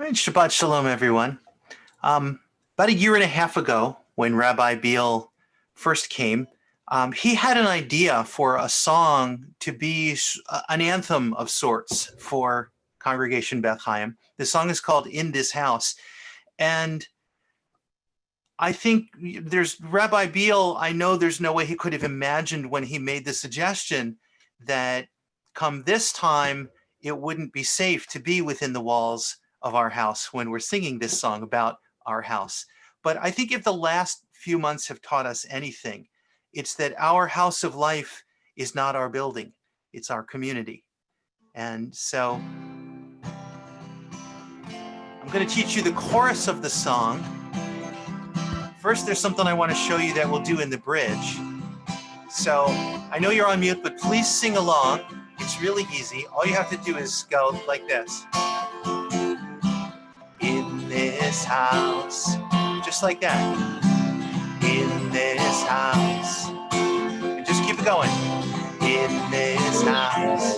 And Shabbat Shalom, everyone. About a year and a half ago, when Rabbi Beal first came, he had an idea for a song to be an anthem of sorts for Congregation Beth Chaim. The song is called In This House. And I think there's Rabbi Beal, I know there's no way he could have imagined when he made the suggestion that come this time, it wouldn't be safe to be within the walls of our house when we're singing this song about our house. But I think if the last few months have taught us anything, it's that our house of life is not our building, it's our community. And so I'm going to teach you the chorus of the song. First, there's something I want to show you that we'll do in the bridge. So I know you're on mute, but please sing along. It's really easy. All you have to do is go like this. In this house, just like that. In this house. And just keep it going. In this house.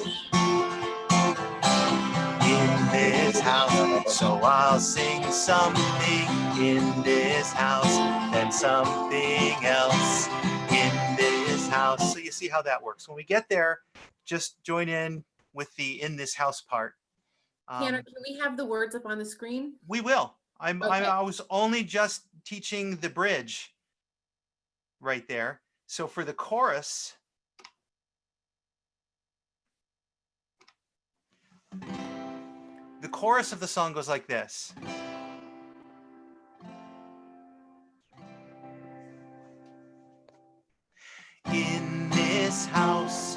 In this house. So I'll sing something in this house, then something else in this house. So you see how that works. When we get there, just join in with the in this house part. Tanner, can we have the words up on the screen? We will. Okay. I was only just teaching the bridge right there. So for the chorus, the chorus of the song goes like this. In this house,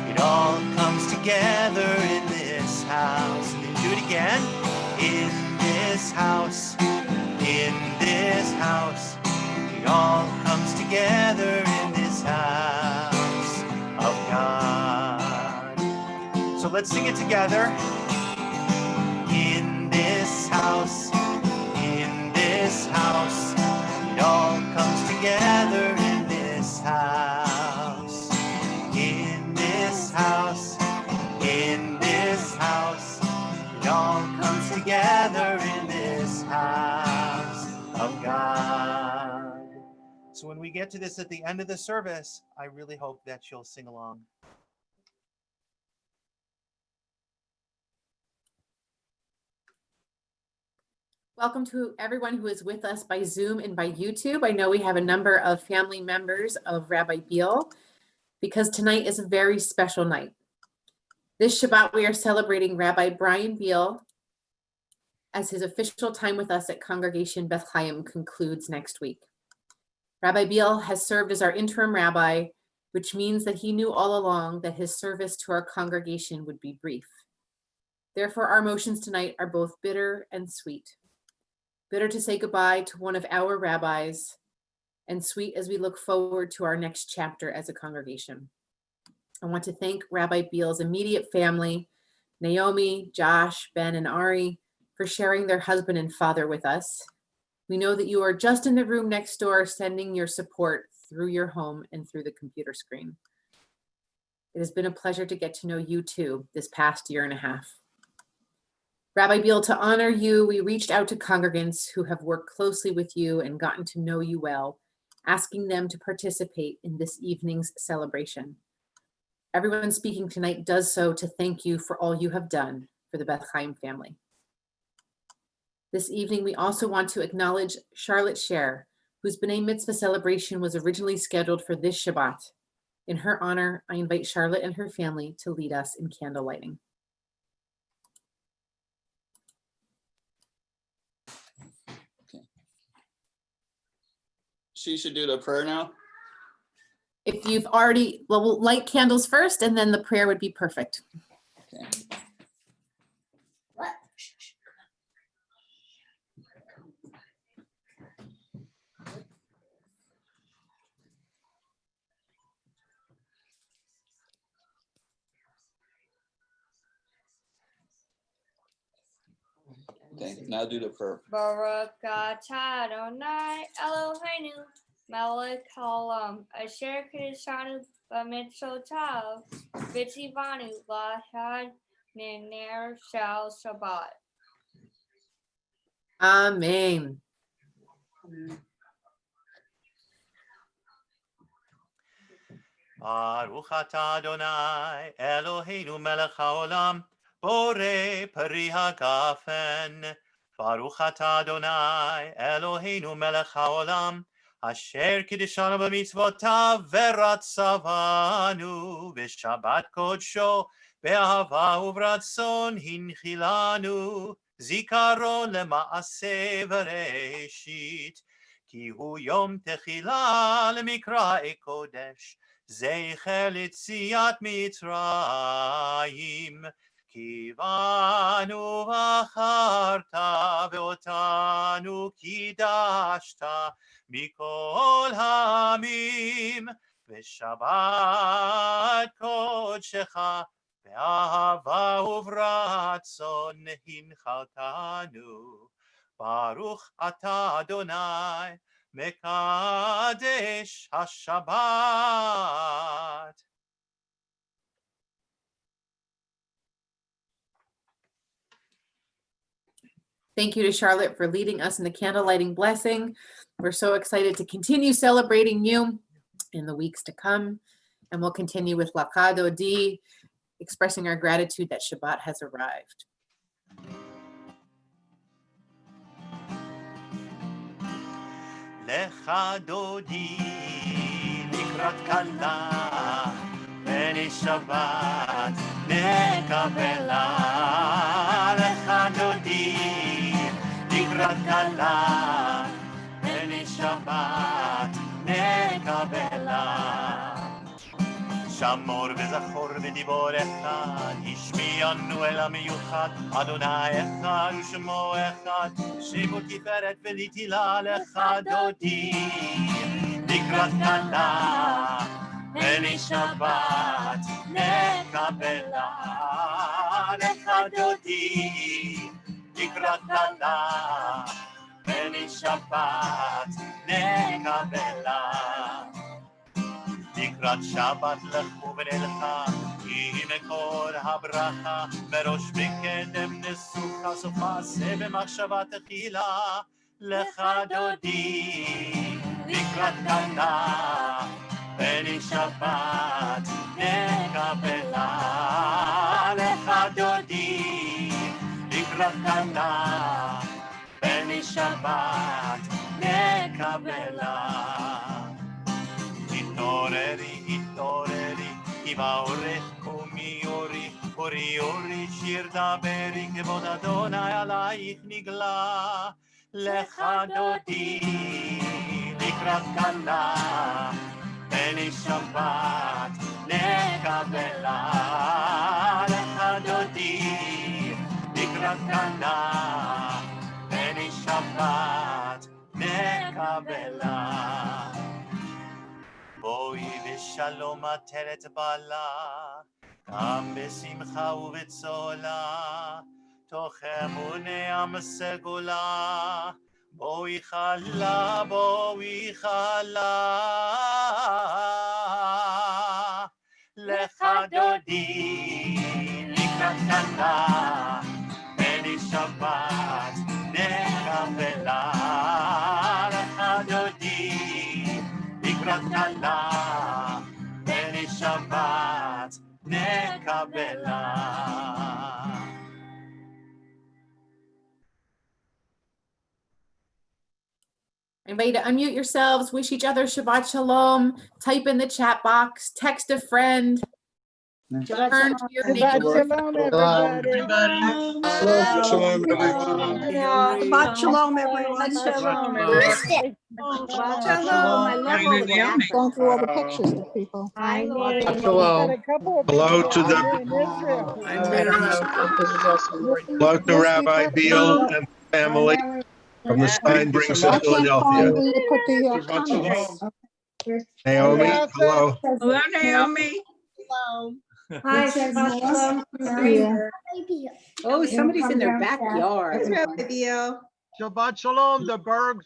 it all comes together in this house. And do it again. In this house, it all comes together in this house of God. So let's sing it together. In this house, it all comes together in this house. In this house, it all comes together in this house of God. So when we get to this at the end of the service, I really hope that you'll sing along. Welcome to everyone who is with us by Zoom and by YouTube. I know we have a number of family members of Rabbi Beal because tonight is a very special night. This Shabbat, we are celebrating Rabbi Brian Beal as his official time with us at Congregation Beth Chaim concludes next week. Rabbi Beal has served as our interim rabbi, which means that he knew all along that his service to our congregation would be brief. Therefore, our emotions tonight are both bitter and sweet. Bitter to say goodbye to one of our rabbis, and sweet as we look forward to our next chapter as a congregation. I want to thank Rabbi Beal's immediate family, Naomi, Josh, Ben, and Ari, for sharing their husband and father with us. We know that you are just in the room next door, sending your support through your home and through the computer screen. It has been a pleasure to get to know you too this past year and a half. Rabbi Beal, to honor you, we reached out to congregants who have worked closely with you and gotten to know you well, asking them to participate in this evening's celebration. Everyone speaking tonight does so to thank you for all you have done for the Beth Chaim family. This evening, we also want to acknowledge Charlotte Scher, whose B'nai Mitzvah celebration was originally scheduled for this Shabbat. In her honor, I invite Charlotte and her family to lead us in candle lighting. She should do the prayer now. If you've already, well, we'll light candles first and then the prayer would be perfect. Okay. Okay, now do the prayer. Baruch atah Adonai Eloheinu melech haolam asher kiddushanu b'mitzvotav v'tzivanu lahad Niner Shal Shabbat. Amen. Baruch atah Adonai Eloheinu melech haolam borei peri hagafen. Baruch atah Adonai Eloheinu melech haolam asher kiddushanu b'mitzvotav veratzavanu v'shabbat kodsho be'ahava uvratzon hinchilanu zikaron lema'aseh v'reshit ki hu yom techila lemikra kodesh זכר ליציאת מצרים, כי באנו בחרת ואותנו קידשת מכל העמים, ושבת קודשך באהבה וברצון הנחלתנו. ברוך אתה אדוני Mekadesh HaShabbat. Thank you to Charlotte for leading us in the candle lighting blessing. We're so excited to continue celebrating you in the weeks to come. And we'll continue with Lakado D, expressing our gratitude that Shabbat has arrived. לך דודי לקראת כלה ונשבת נקבלה. לך דודי לקראת כלה ונשבת נקבלה. שמור וזכור ודיבור אחד, השמיענו אל המיוחד, אדוני אחד ושמו אחד, שימו תפארת ולתהילה לך דודי, לקראת כלה ונשבת נקבלה. לך דודי, לקראת כלה ונשבת נקבלה. לקראת שבת לכו ונלכה, כי מקור הברכה, מראש מקדם נסוכה, סוף מעשה במחשבה תחילה. לך דודי, לקראת כלה, ונשבת נקבלה. לך דודי, לקראת כלה, ונשבת נקבלה. התעוררי, כי באורך קומי אורי, שיר דברי, כבוד אדוני עלייך נגלה. לך דודי, לקראת כלה, ונשבת נקבלה. לך דודי, לקראת כלה, ונשבת נקבלה. בואי בשלום עטרת בעלה, גם בשמחה ובצולה, תוך אמוני עם סגולה. בואי חלה, בואי חלה. לך דודי, לקראת כלה, ונשבת נקבלה. לך דודי, לקראת כלה, ונשבת נקבלה. I invite you to unmute yourselves, wish each other Shabbat Shalom, type in the chat box, text a friend, turn to your Shabbat neighbor. shalom, everybody. Shabbat shalom, everyone. Shabbat shalom, everyone. Shalom, everybody. Shabbat Shalom. I love all the graphics. Going through all the pictures of people. Hi, We've got Shalom. a couple of Hello people to in Israel. Hello to Rabbi Beal and family from the Steinbrings of I can't Philadelphia. find where you put the comments. Naomi, Hey, hello. Hello, Naomi. Hi, Shabbat shalom. Yeah. Oh, somebody's in their backyard. Shabbat shalom, the Bergs.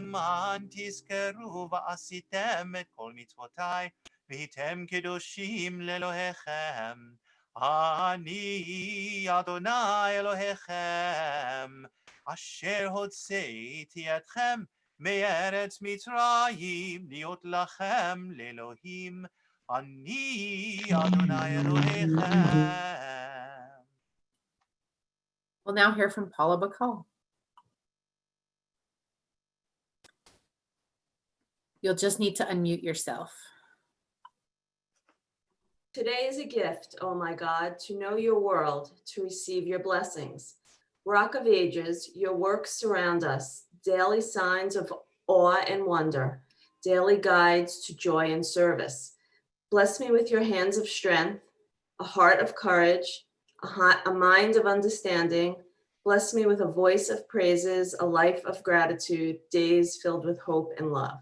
למען תזכרו ועשיתם את כל מצוותיי, והייתם קדושים לאלוהיכם. אני אדוני אלוהיכם, אשר הוצאתי אתכם מארץ מצרים, להיות לכם לאלוהים. אני אדוני אלוהיכם. We'll now hear from Paula Bacall. You'll just need to unmute yourself. Today is a gift, oh my God, to know your world, to receive your blessings. Rock of ages, your works surround us, daily signs of awe and wonder, daily guides to joy and service. Bless me with your hands of strength, a heart of courage, a mind of understanding. Bless me with a voice of praises, a life of gratitude, days filled with hope and love.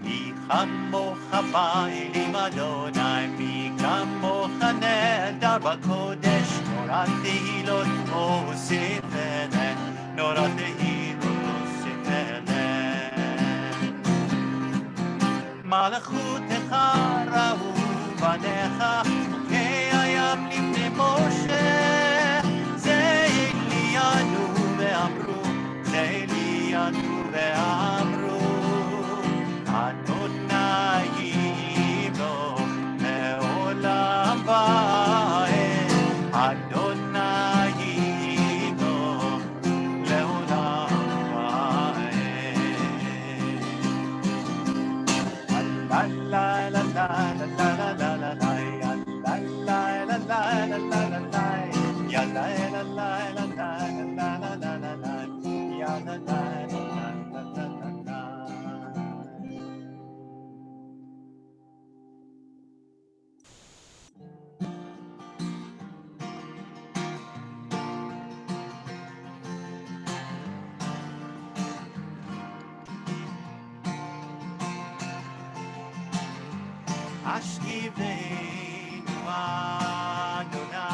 מי כמוך באלים אדוני, מי כמוך נהדר בקודש, נורת תהילות אוסיפלך, נורת תהילות אוסיפלך. מלכותך ראו בניך, חוקי הים לפני משה, זה אלינו ואמרו, זה אלינו ואמרו, אדוני ימלוך לעולם ועד, אדוני ימלוך לעולם ועד. לה לה לה לה לה לה לה לה לה לה לה לה לה לה לה לה לה יה לה לה לה לה לה לה לה לה לה לה יה לה לה לה לה לה לה לה. השכיבנו אדוני,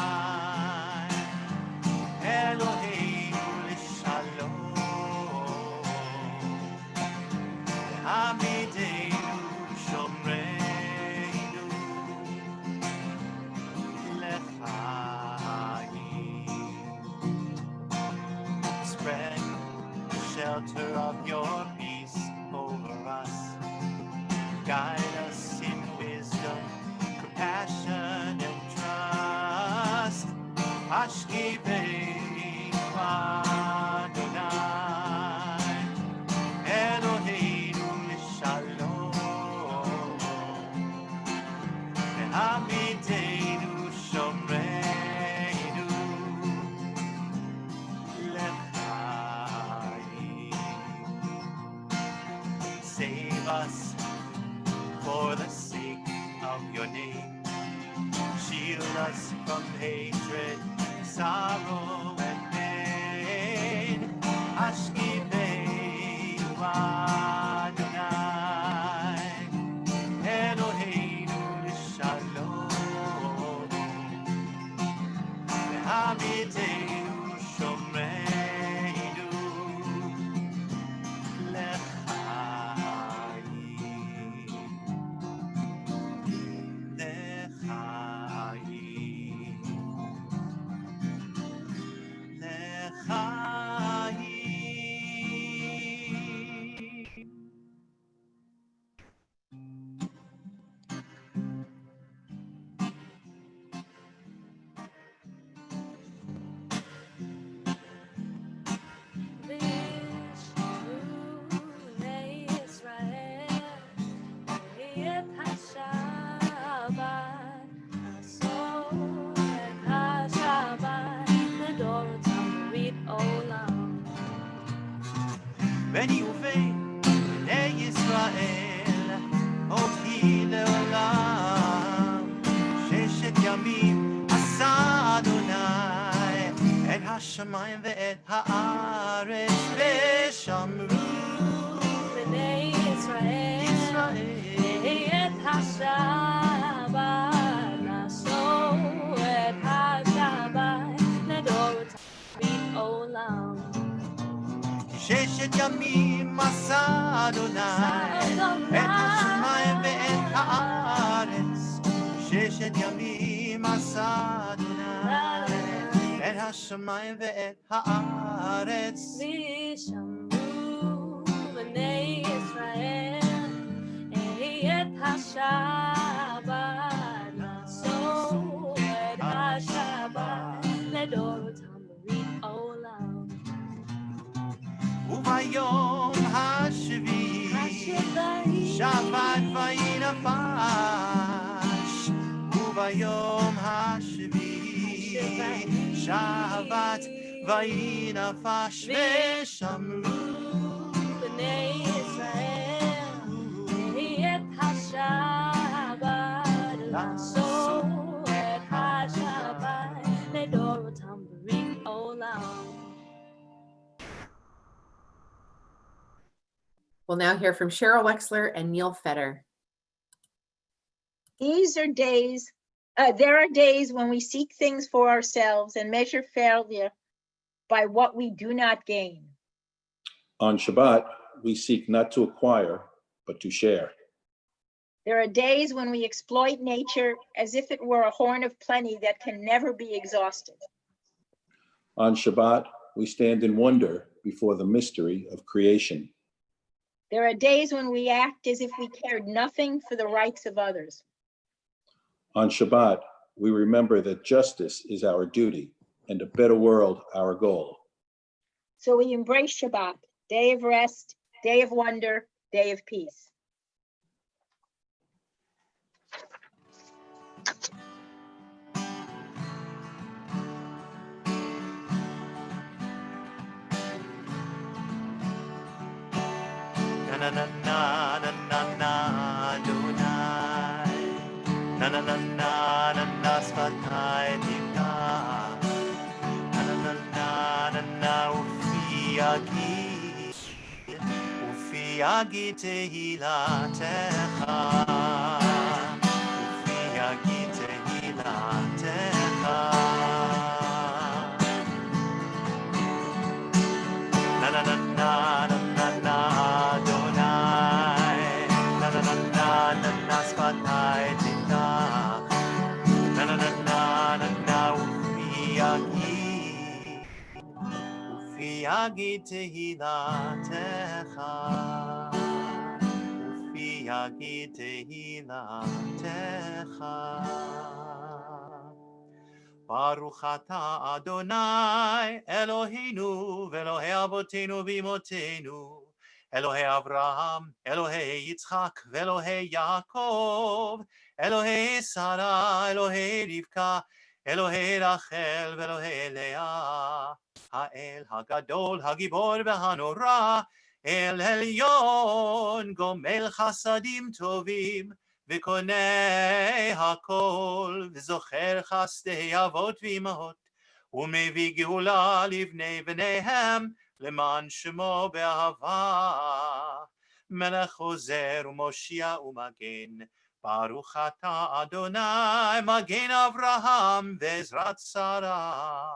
אלוהינו לשלום, העמידנו שומרנו לחיים. Spread the shelter of your peace over us, guide us in wisdom, compassion, and trust. Ashkivenu Adonai, Eloheinu Shalom, Ve'amidenu Shomreinu L'chaim. Save us for the sake of your name. Shield us from hatred, sorrow, and pain. Ashkivenu Adonai, Eloheinu Shalom, Ve'amidenu Shomreinu L'chaim. בני ובן בני ישראל, אותי לעולם. ששת ימים עשה אדוני את השמיים ואת הארץ, ושמרו בני ישראל את השבת, נשאו את השבת לדורות. אדוני את השמיים ואת הארץ, ששת ימים עשה אדוני את השמיים ואת הארץ. וישמעו בני ישראל את השבת, לעשות את השבת לדורותם ברית עולם. וביום השביעי שבת וינפש, וביום השביעי שבת וינפש, ושמעו בני ישראל את השבת, לעשות את השבת לדורותם ברית עולם. We'll now hear from Cheryl Wexler and Neil Fetter. These are days, there are days when we seek things for ourselves and measure failure by what we do not gain. On Shabbat, we seek not to acquire, but to share. There are days when we exploit nature as if it were a horn of plenty that can never be exhausted. On Shabbat, we stand in wonder before the mystery of creation. There are days when we act as if we cared nothing for the rights of others. On Shabbat, we remember that justice is our duty and a better world our goal. So we embrace Shabbat, day of rest, day of wonder, day of peace. Na na na na na na Adonai, na na na na na na sfatai tika, na na na na na na ufi agi tehilatecha, ufi agi tehilatecha, na na na na na na na Yagi tehilatecha, ufi yagi tehilatecha. Baruch atah Adonai Eloheinu v'Elohei Avotenu v'Imotenu, Elohei Avraham, Elohei Yitzchak v'Elohei Yaakov, Elohei Sarah, Elohei Rivka, Elohei Rachel v'Elohei Leah. האל הגדול, הגיבור והנורא, אל עליון, גומל חסדים טובים, וקונה הכל, וזוכר חסדי אבות ואמהות, ומביא גאולה לבני בניהם, למען שמו באהבה. מלך עוזר ומושיע ומגן, ברוך אתה אדוני, מגן אברהם ועזרת שרה.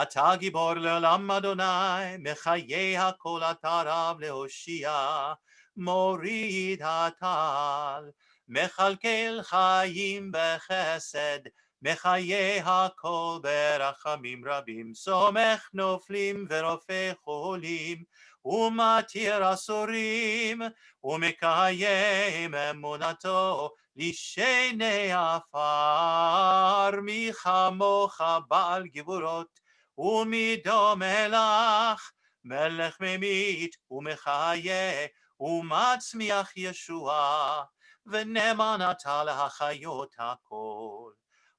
אתה גיבור לעולם אדוני, מחיי הכל אתה רב להושיע, מוריד הטל, מכלכל חיים בחסד, מחיי הכל ברחמים רבים, סומך נופלים ורופא חולים, ומתיר אסורים, ומקיים אמונתו, לשני עפר, מי כמוך בעל גבורות, ומדומה לך, מלך ממית ומחיה, ומצמיח ישועה, ונאמן אתה להחיות הכל.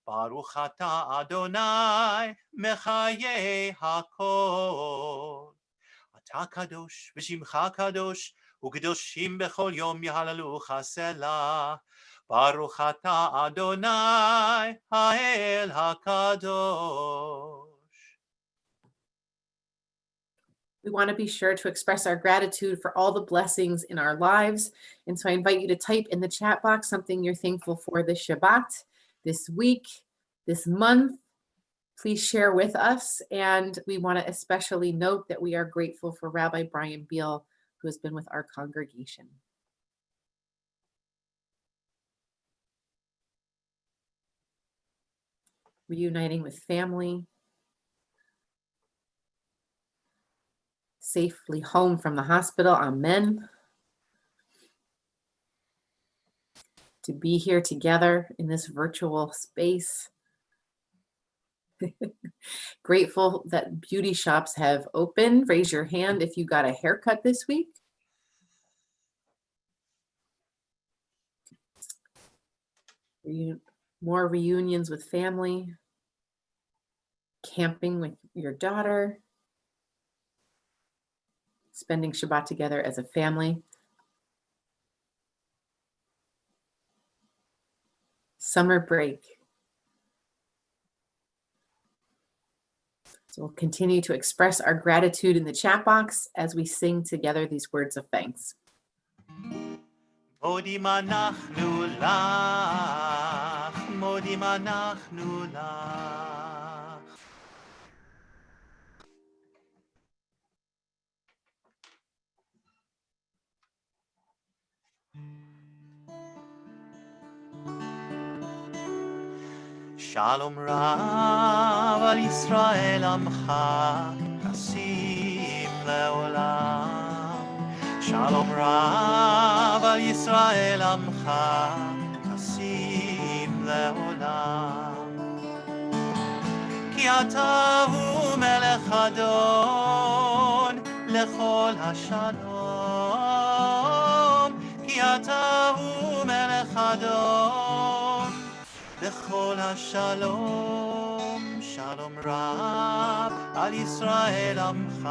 ברוך אתה אדוני, מחיה הכל. אתה קדוש ושמך קדוש, וקדושים בכל יום יהללוך סלה. ברוך אתה אדוני, האל הקדוש. We want to be sure to express our gratitude for all the blessings in our lives. And so I invite you to type in the chat box something you're thankful for this Shabbat, this week, this month. Please share with us. And we want to especially note that we are grateful for Rabbi Brian Beal, who has been with our congregation. Reuniting with family, safely home from the hospital, amen. To be here together in this virtual space. Grateful that beauty shops have opened. Raise your hand if you got a haircut this week. More reunions with family. Camping with your daughter. Spending Shabbat together as a family. Summer break. So we'll continue to express our gratitude in the chat box as we sing together these words of thanks. מודים אנחנו לך, מודים אנחנו לך. שלום רב על ישראל עמך, חסים לעולם. שלום רב על ישראל עמך, חסים לעולם. כי אתה הוא מלך אדון לכל השלום. כי אתה הוא מלך אדון לכל השלום. שלום רב על ישראל עמך,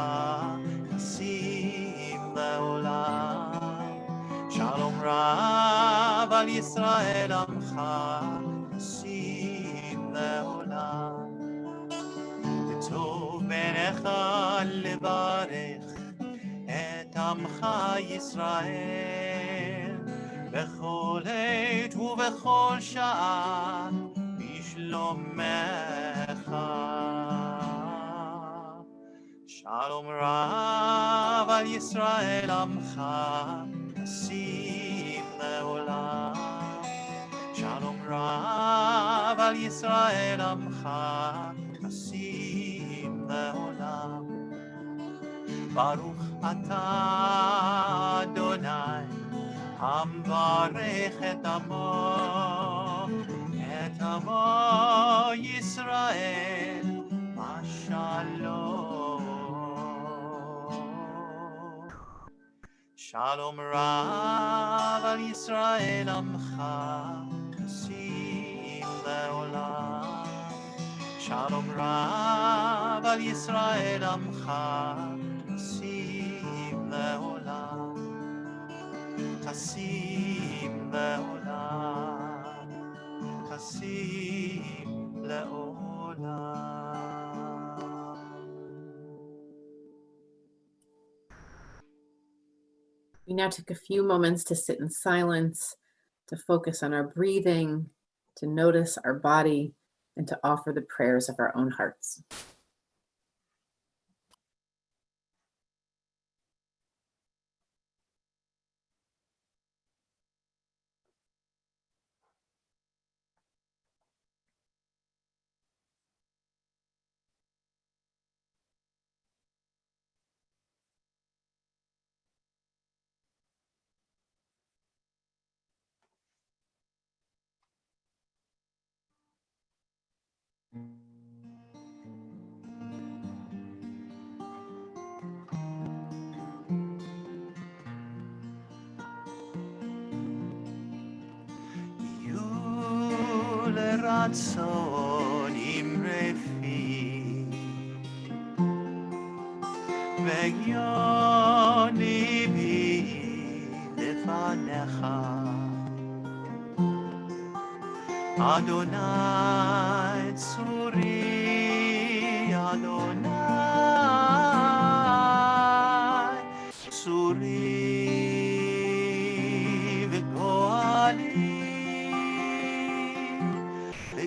חסים לעולם. שלום רב על ישראל עמך, חסים לעולם. וטוב בעיניך לברך את עמך ישראל בכל עת ובכל שעה בשלומך. שלום רב על ישראל עמך, חסים לעולם. שלום רב על ישראל עמך, חסים לעולם. ברוך אתה אדוני המברך את עמו ישראל בשלום. שלום רב על ישראל עמך, חסים לעולם. שלום רב על ישראל עמך, חסים לעולם. חסים לעולם, חסים לעולם. We now took a few moments to sit in silence, to focus on our breathing, to notice our body, and to offer the prayers of our own hearts. רצון עם רפי וגיון ליבי לפניך אדוני צורי אדוני צורי וגואלי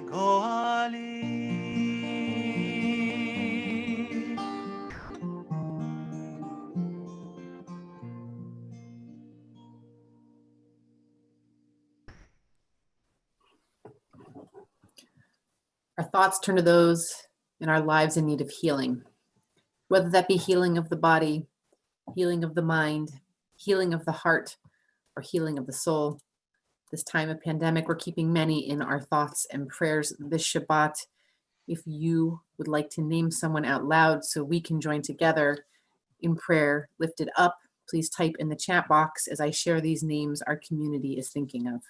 גואלי. Our thoughts turn to those in our lives in need of healing, whether that be healing of the body, healing of the mind, healing of the heart, or healing of the soul. This time of pandemic, we're keeping many in our thoughts and prayers this Shabbat. If you would like to name someone out loud so we can join together in prayer, lift it up, please type in the chat box as I share these names our community is thinking of.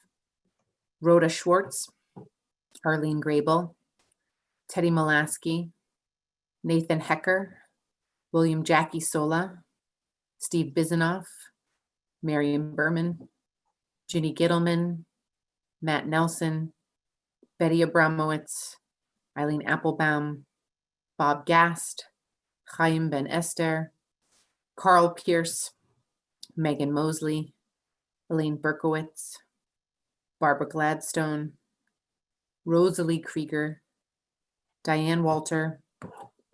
Rhoda Schwartz, Arlene Grable, Teddy Molaski, Nathan Hecker, William Jackie Sola, Steve Bizanoff, Marion Berman, Ginny Gittleman, Matt Nelson, Betty Abramowitz, Eileen Applebaum, Bob Gast, Chaim Ben Esther, Carl Pierce, Megan Mosley, Elaine Berkowitz, Barbara Gladstone, Rosalie Krieger, Diane Walter,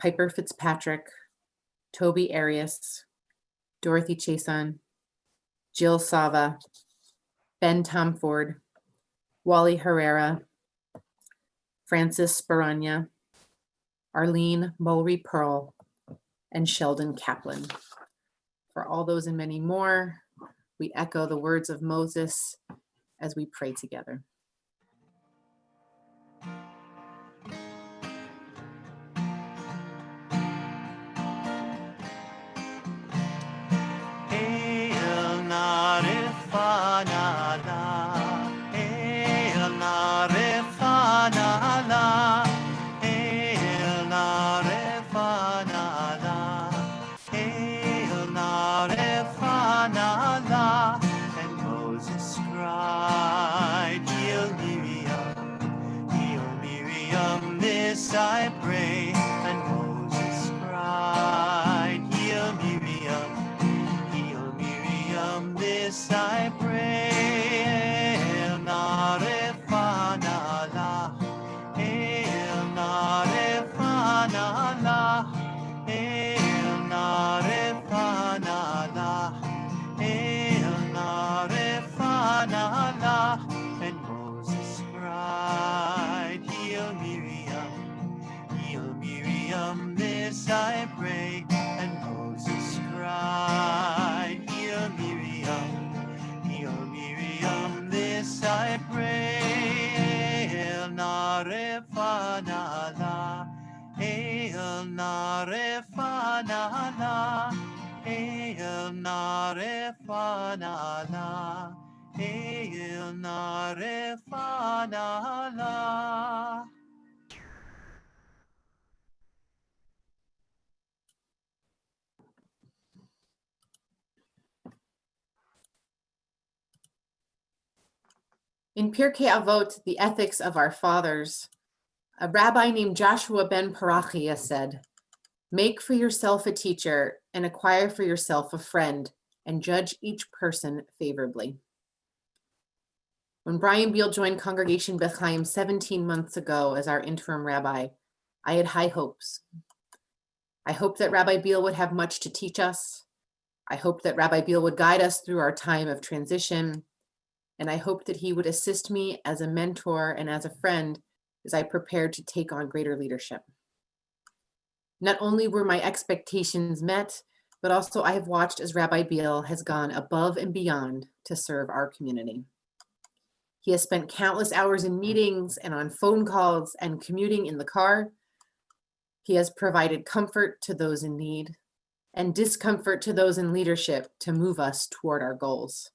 Piper Fitzpatrick, Toby Arias, Dorothy Chason, Jill Sava, Ben Tomford, Wally Herrera, Francis Sparagna, Arlene Mulry Pearl, and Sheldon Kaplan. For all those and many more, we echo the words of Moses as we pray together. And Moses cried, Heal Miriam, this I pray. And Moses cried, Heal Miriam, this I pray. El narefana la, el narefana la, el narefana la, el narefana la. And Moses cried, Heal Miriam, this I pray. And Moses cried, Heal Miriam, this I pray. El narefana la, el narefana la, el narefana la, el narefana la. In Pirkei Avot, the ethics of our fathers, a rabbi named Joshua ben Parachia said, "Make for yourself a teacher and acquire for yourself a friend, and judge each person favorably." When Brian Beal joined Congregation Beth Chaim 17 months ago as our interim rabbi, I had high hopes. I hoped that Rabbi Beal would have much to teach us. I hoped that Rabbi Beal would guide us through our time of transition. And I hoped that he would assist me as a mentor and as a friend as I prepared to take on greater leadership. Not only were my expectations met, but also I have watched as Rabbi Beal has gone above and beyond to serve our community. He has spent countless hours in meetings and on phone calls and commuting in the car. He has provided comfort to those in need and discomfort to those in leadership to move us toward our goals.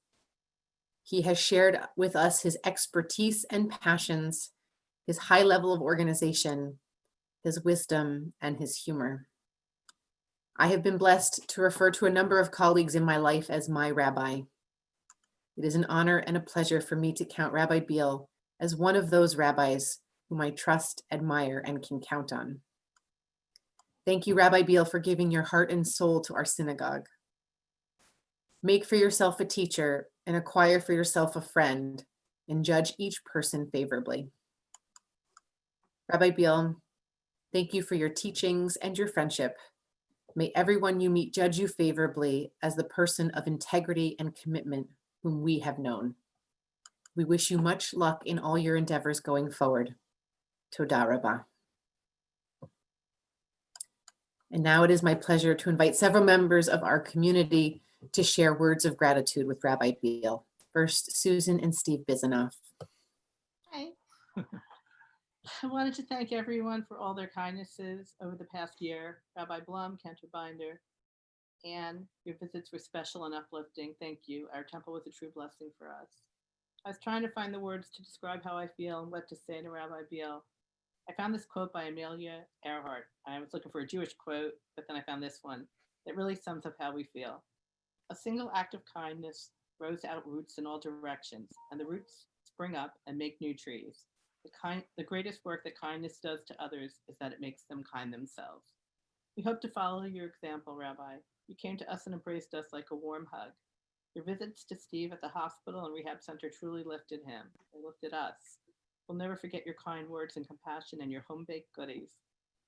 He has shared with us his expertise and passions, his high level of organization, his wisdom, and his humor. I have been blessed to refer to a number of colleagues in my life as my rabbi. It is an honor and a pleasure for me to count Rabbi Beal as one of those rabbis whom I trust, admire, and can count on. Thank you, Rabbi Beal, for giving your heart and soul to our synagogue. Make for yourself a teacher and acquire for yourself a friend, and judge each person favorably. Rabbi Beal, thank you for your teachings and your friendship. May everyone you meet judge you favorably as the person of integrity and commitment whom we have known. We wish you much luck in all your endeavors going forward. Toda Rabah. And now it is my pleasure to invite several members of our community to share words of gratitude with Rabbi Beal. First, Susan and Steve Bizanoff. Hi. I wanted to thank everyone for all their kindnesses over the past year. Rabbi Blum, Cantor Binder, and your visits were special and uplifting. Thank you. Our temple was a true blessing for us. I was trying to find the words to describe how I feel and what to say to Rabbi Beal. I found this quote by Amelia Earhart. I was looking for a Jewish quote, but then I found this one that really sums up how we feel. A single act of kindness grows out roots in all directions, and the roots spring up and make new trees. The greatest work that kindness does to others is that it makes them kind themselves. We hope to follow your example, Rabbi. You came to us and embraced us like a warm hug. Your visits to Steve at the hospital and rehab center truly lifted him. They lifted us. We'll never forget your kind words and compassion and your home-baked goodies.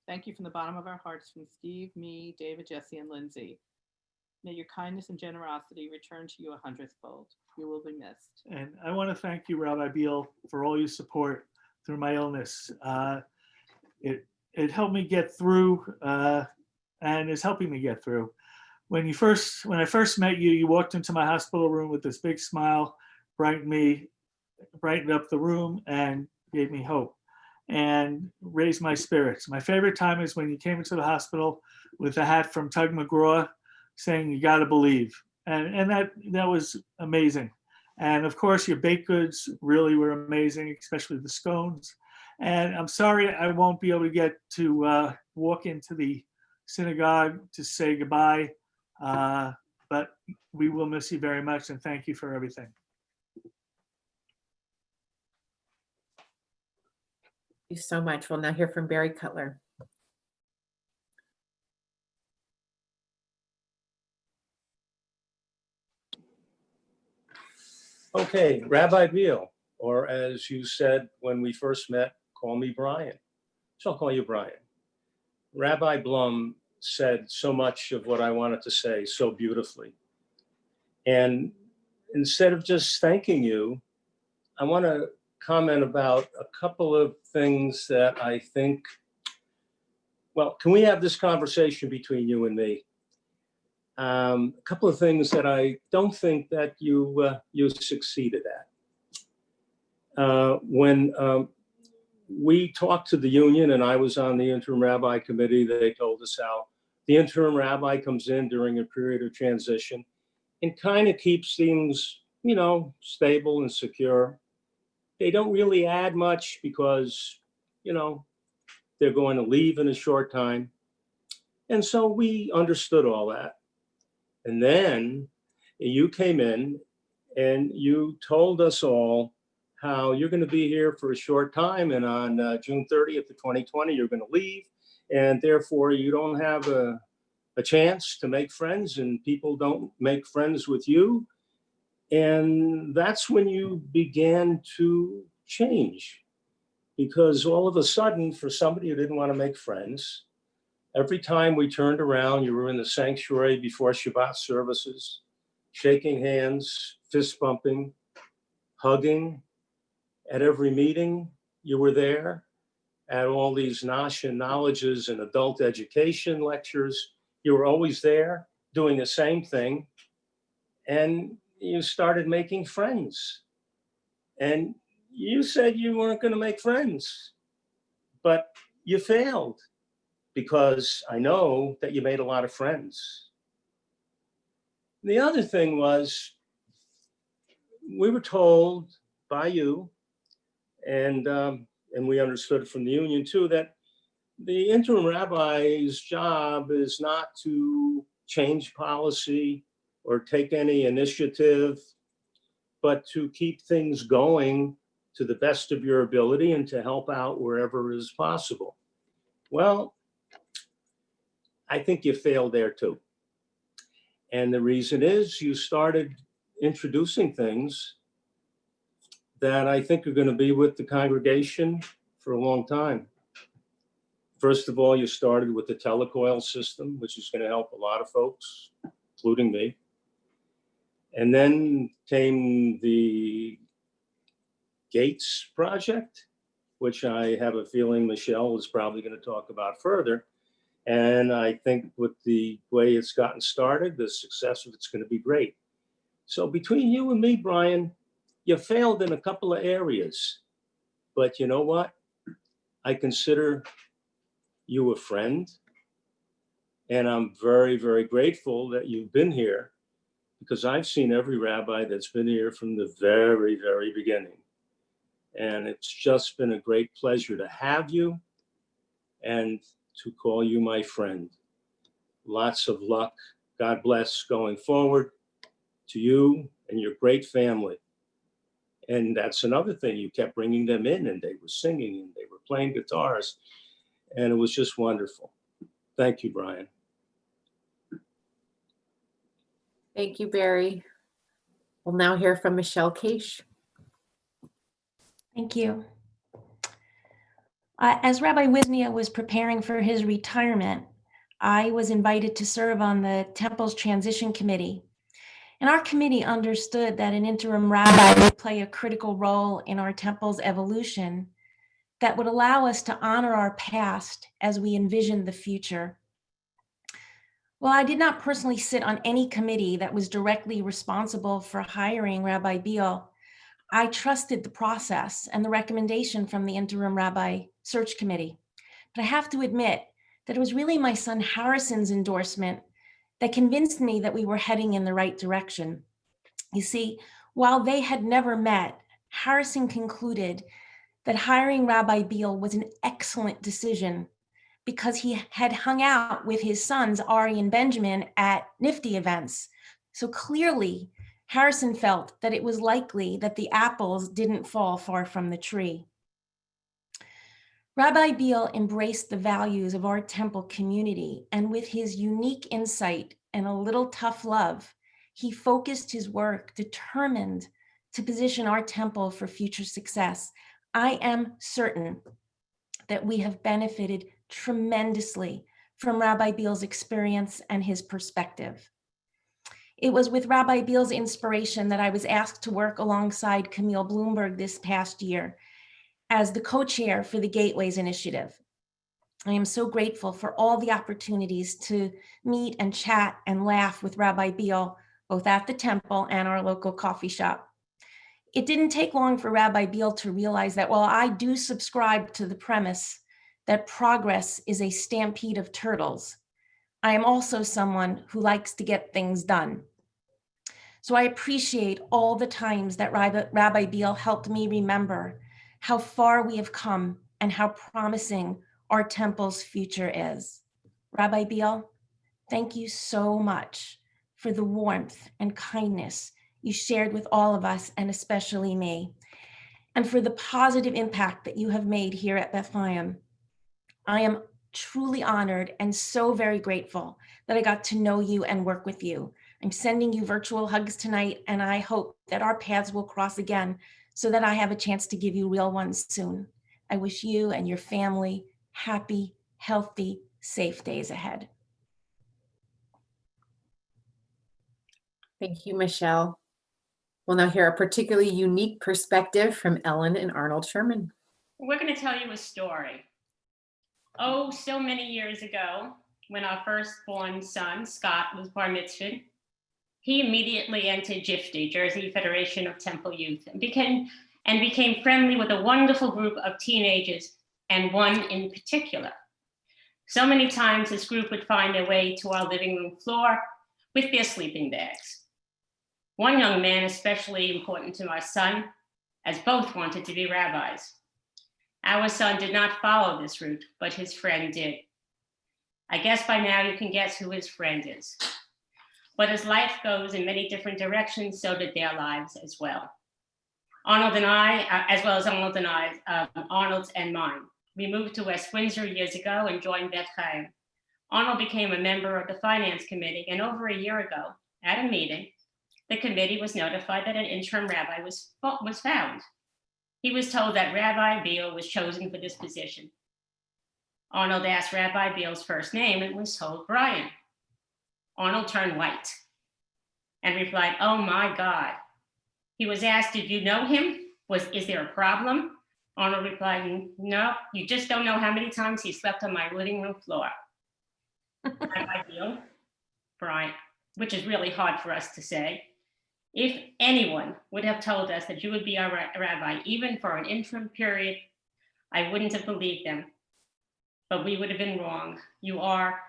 Thank you from the bottom of our hearts from Steve, me, David, Jesse, and Lindsay. May your kindness and generosity return to you 100-fold. You will be missed. And I want to thank you, Rabbi Beal, for all your support through my illness. It helped me get through and is helping me get through. When I first met you, you walked into my hospital room with this big smile, brightened up the room and gave me hope and raised my spirits. My favorite time is when you came into the hospital with a hat from Tug McGraw saying, "You got to believe." And that was amazing. And of course, your baked goods really were amazing, especially the scones. And I'm sorry I won't be able to get to walk into the synagogue to say goodbye, but we will miss you very much and thank you for everything. Thank you so much. We'll now hear from Barry Cutler. Okay, Rabbi Beal, or as you said when we first met, call me Brian. So I'll call you Brian. Rabbi Blum said so much of what I wanted to say so beautifully. And instead of just thanking you, I want to comment about a couple of things that I think, well, can we have this conversation between you and me? A couple of things that I don't think that you succeeded at. When we talked to the union and I was on the interim rabbi committee, they told us how the interim rabbi comes in during a period of transition and kind of keeps things, stable and secure. They don't really add much because, they're going to leave in a short time. And so we understood all that. And then you came in and you told us all how you're going to be here for a short time. And on June 30th of 2020, you're going to leave. And therefore, you don't have a chance to make friends and people don't make friends with you. And that's when you began to change. Because all of a sudden, for somebody who didn't want to make friends, every time we turned around, you were in the sanctuary before Shabbat services, shaking hands, fist bumping, hugging. At every meeting, you were there. At all these Nash and Knowledges and adult education lectures, you were always there doing the same thing. And you started making friends. And you said you weren't going to make friends, but you failed. Because I know that you made a lot of friends. The other thing was, we were told by you, and we understood from the union too, that the interim rabbi's job is not to change policy or take any initiative, but to keep things going to the best of your ability and to help out wherever is possible. Well, I think you failed there too. And the reason is you started introducing things that I think are going to be with the congregation for a long time. First of all, you started with the telecoil system, which is going to help a lot of folks, including me. And then came the Gates project, which I have a feeling Michelle is probably going to talk about further. And I think with the way it's gotten started, the success of it's going to be great. So between you and me, Brian, you failed in a couple of areas, but you know what? I consider you a friend, and I'm very, very grateful that you've been here, because I've seen every rabbi that's been here from the very, very beginning. And it's just been a great pleasure to have you and to call you my friend. Lots of luck. God bless going forward to you and your great family. And that's another thing, you kept bringing them in and they were singing and they were playing guitars. And it was just wonderful. Thank you, Brian. Thank you, Barry. We'll now hear from Michelle Case. Thank you. As Rabbi Wisnia was preparing for his retirement, I was invited to serve on the Temple's Transition Committee. And our committee understood that an interim rabbi would play a critical role in our Temple's evolution that would allow us to honor our past as we envisioned the future. Well, I did not personally sit on any committee that was directly responsible for hiring Rabbi Beal. I trusted the process and the recommendation from the interim rabbi search committee. But I have to admit that it was really my son Harrison's endorsement that convinced me that we were heading in the right direction. You see, while they had never met, Harrison concluded that hiring Rabbi Beal was an excellent decision because he had hung out with his sons, Ari and Benjamin, at NIFTY events. So clearly, Harrison felt that it was likely that the apples didn't fall far from the tree. Rabbi Beal embraced the values of our temple community, and with his unique insight and a little tough love, he focused his work determined to position our temple for future success. I am certain that we have benefited tremendously from Rabbi Beal's experience and his perspective. It was with Rabbi Beal's inspiration that I was asked to work alongside Camille Bloomberg this past year as the co-chair for the Gateways Initiative. I am so grateful for all the opportunities to meet and chat and laugh with Rabbi Beal, both at the temple and our local coffee shop. It didn't take long for Rabbi Beal to realize that while I do subscribe to the premise that progress is a stampede of turtles, I am also someone who likes to get things done. So I appreciate all the times that Rabbi Beal helped me remember how far we have come and how promising our temple's future is. Rabbi Beal, thank you so much for the warmth and kindness you shared with all of us, and especially me, and for the positive impact that you have made here at Bethlehem. I am truly honored and so very grateful that I got to know you and work with you. I'm sending you virtual hugs tonight, and I hope that our paths will cross again so that I have a chance to give you real ones soon. I wish you and your family happy, healthy, safe days ahead. Thank you, Michelle. We'll now hear a particularly unique perspective from Ellen and Arnold Sherman. We're going to tell you a story. Oh, so many years ago, when our firstborn son, Scott, was bar mitzvahed, he immediately entered JIFTY, Jersey Federation of Temple Youth, and became friendly with a wonderful group of teenagers, and one in particular. So many times this group would find their way to our living room floor with their sleeping bags. One young man especially important to my son, as both wanted to be rabbis. Our son did not follow this route, but his friend did. I guess by now you can guess who his friend is. But as life goes in many different directions, so did their lives as well. Arnold and I, as well as Arnold's and mine, we moved to West Windsor years ago and joined Beth Chaim. Arnold became a member of the finance committee, and over a year ago, at a meeting, the committee was notified that an interim rabbi was found. He was told that Rabbi Beal was chosen for this position. Arnold asked Rabbi Beal's first name and was told Brian. Arnold turned white and replied, "Oh my God." He was asked, "Did you know him? Is there a problem?" Arnold replied, "No, you just don't know how many times he slept on my living room floor." Rabbi Beal, Brian, which is really hard for us to say. If anyone would have told us that you would be our rabbi, even for an interim period, I wouldn't have believed them, but we would have been wrong. You are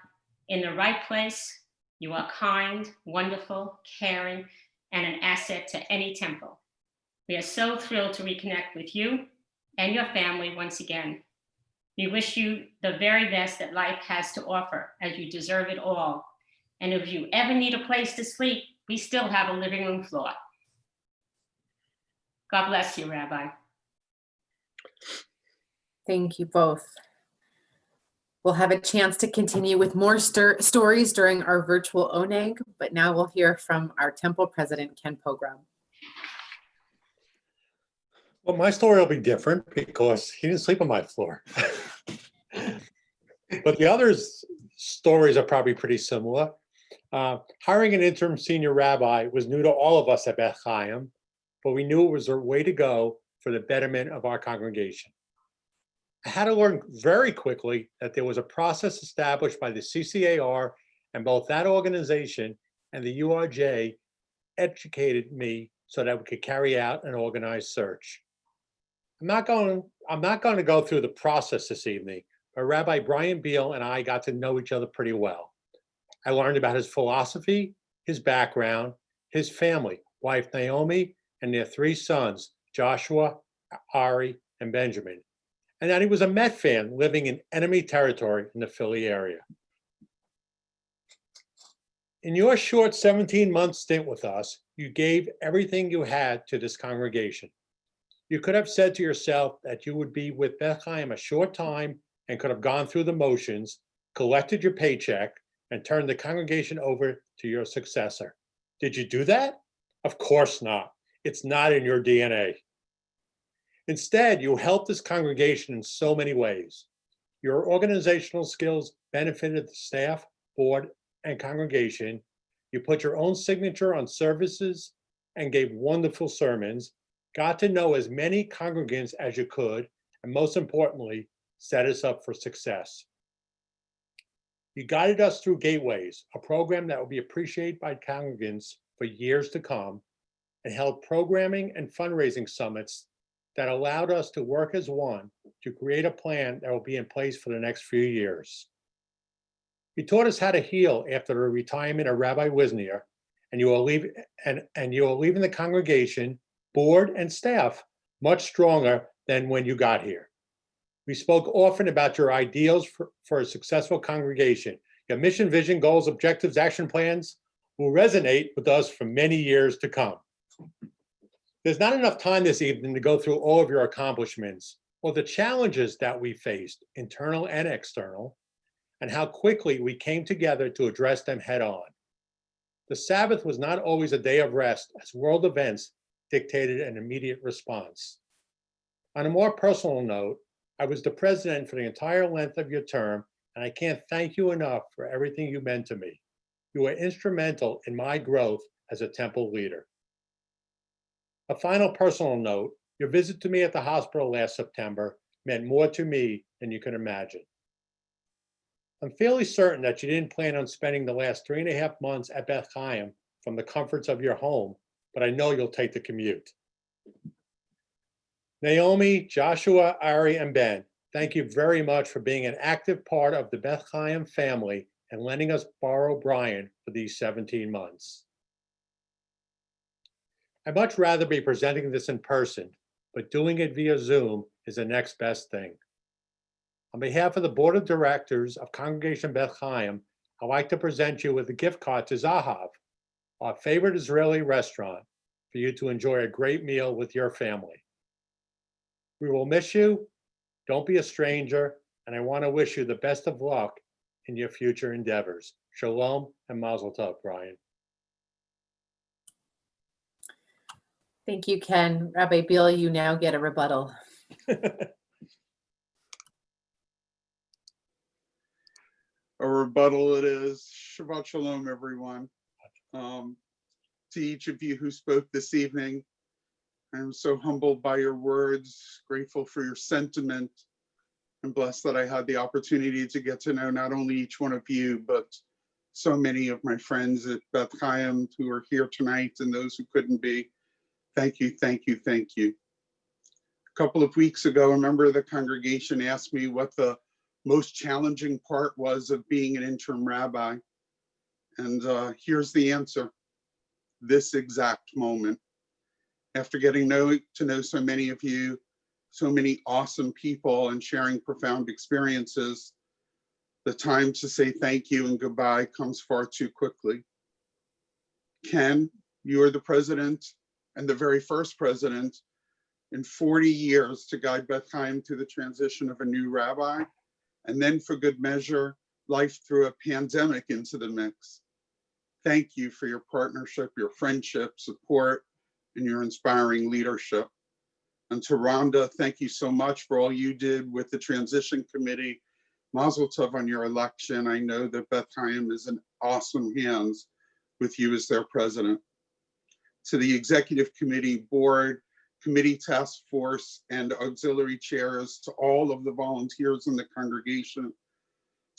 in the right place. You are kind, wonderful, caring, and an asset to any temple. We are so thrilled to reconnect with you and your family once again. We wish you the very best that life has to offer, as you deserve it all. And if you ever need a place to sleep, we still have a living room floor. God bless you, Rabbi. Thank you both. We'll have a chance to continue with more stories during our virtual oneg, but now we'll hear from our temple president, Ken Pogrom. Well, my story will be different because he didn't sleep on my floor. But the others' stories are probably pretty similar. Hiring an interim senior rabbi was new to all of us at Beth Chaim, but we knew it was the way to go for the betterment of our congregation. I had to learn very quickly that there was a process established by the CCAR, and both that organization and the URJ educated me so that we could carry out an organized search. I'm not going to go through the process this evening, but Rabbi Brian Beal and I got to know each other pretty well. I learned about his philosophy, his background, his family, wife Naomi, and their 3 sons, Joshua, Ari, and Benjamin, and that he was a Met fan living in enemy territory in the Philly area. In your short 17-month stint with us, you gave everything you had to this congregation. You could have said to yourself that you would be with Beth Chaim a short time and could have gone through the motions, collected your paycheck, and turned the congregation over to your successor. Did you do that? Of course not. It's not in your DNA. Instead, you helped this congregation in so many ways. Your organizational skills benefited the staff, board, and congregation. You put your own signature on services and gave wonderful sermons, got to know as many congregants as you could, and most importantly, set us up for success. You guided us through Gateways, a program that will be appreciated by congregants for years to come, and held programming and fundraising summits that allowed us to work as one to create a plan that will be in place for the next few years. You taught us how to heal after the retirement of Rabbi Wisnier, and you are leaving the congregation, board, and staff much stronger than when you got here. We spoke often about your ideals for a successful congregation. Your mission, vision, goals, objectives, action plans will resonate with us for many years to come. There's not enough time this evening to go through all of your accomplishments or the challenges that we faced, internal and external, and how quickly we came together to address them head on. The Sabbath was not always a day of rest, as world events dictated an immediate response. On a more personal note, I was the president for the entire length of your term, and I can't thank you enough for everything you meant to me. You were instrumental in my growth as a temple leader. A final personal note, your visit to me at the hospital last September meant more to me than you can imagine. I'm fairly certain that you didn't plan on spending the last 3.5 months at Beth Chaim from the comforts of your home, but I know you'll take the commute. Naomi, Joshua, Ari, and Ben, thank you very much for being an active part of the Beth Chaim family and letting us borrow Brian for these 17 months. I'd much rather be presenting this in person, but doing it via Zoom is the next best thing. On behalf of the Board of Directors of Congregation Beth Chaim, I'd like to present you with a gift card to Zahav, our favorite Israeli restaurant, for you to enjoy a great meal with your family. We will miss you. Don't be a stranger, and I want to wish you the best of luck in your future endeavors. Shalom and Mazel Tov, Brian. Thank you, Ken. Rabbi Beal, you now get a rebuttal. A rebuttal it is. Shabbat Shalom, everyone. To each of you who spoke this evening, I'm so humbled by your words, grateful for your sentiment, I'm blessed that I had the opportunity to get to know not only each one of you, but so many of my friends at Beth Chaim who are here tonight and those who couldn't be. Thank you, thank you, thank you. A couple of weeks ago, a member of the congregation asked me what the most challenging part was of being an interim rabbi. And here's the answer: this exact moment. After getting to know so many of you, so many awesome people, and sharing profound experiences, the time to say thank you and goodbye comes far too quickly. Ken, you are the president and the very first president in 40 years to guide Beth Chaim through the transition of a new rabbi, and then for good measure, life through a pandemic into the mix. Thank you for your partnership, your friendship, support, and your inspiring leadership. And to Rhonda, thank you so much for all you did with the transition committee. Mazel tov on your election. I know that Beth Chaim is in awesome hands with you as their president. To the executive committee, board, committee task force, and auxiliary chairs, to all of the volunteers in the congregation,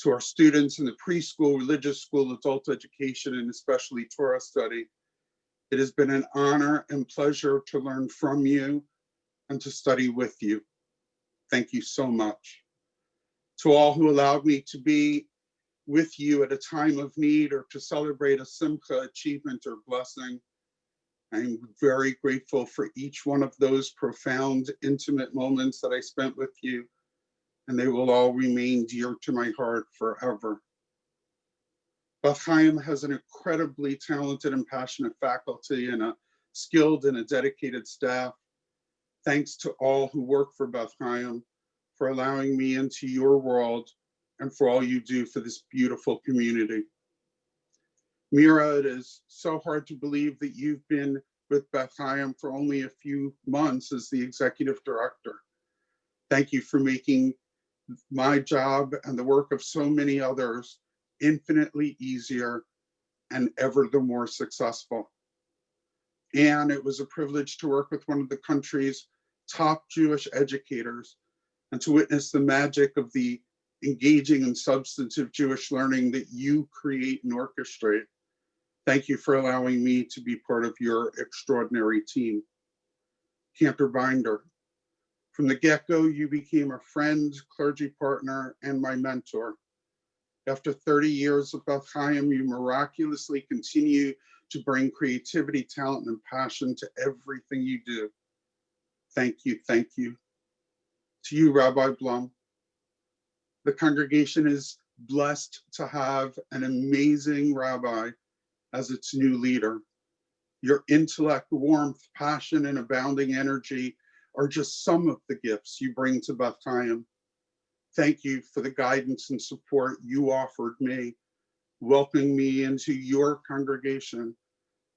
to our students in the preschool, religious school, adult education, and especially Torah study. It has been an honor and pleasure to learn from you and to study with you. Thank you so much. To all who allowed me to be with you at a time of need or to celebrate a simcha, achievement, or blessing, I'm very grateful for each one of those profound, intimate moments that I spent with you, and they will all remain dear to my heart forever. Beth Chaim has an incredibly talented and passionate faculty and a skilled and a dedicated staff. Thanks to all who work for Beth Chaim for allowing me into your world and for all you do for this beautiful community. Mira, it is so hard to believe that you've been with Beth Chaim for only a few months as the executive director. Thank you for making my job and the work of so many others infinitely easier and ever the more successful. And it was a privilege to work with one of the country's top Jewish educators and to witness the magic of the engaging and substantive Jewish learning that you create and orchestrate. Thank you for allowing me to be part of your extraordinary team. Cantor Binder, from the get-go, you became a friend, clergy partner, and my mentor. After 30 years of Beth Chaim, you miraculously continue to bring creativity, talent, and passion to everything you do. Thank you, thank you. To you, Rabbi Blum, the congregation is blessed to have an amazing rabbi as its new leader. Your intellect, warmth, passion, and abounding energy are just some of the gifts you bring to Beth Chaim. Thank you for the guidance and support you offered me, welcoming me into your congregation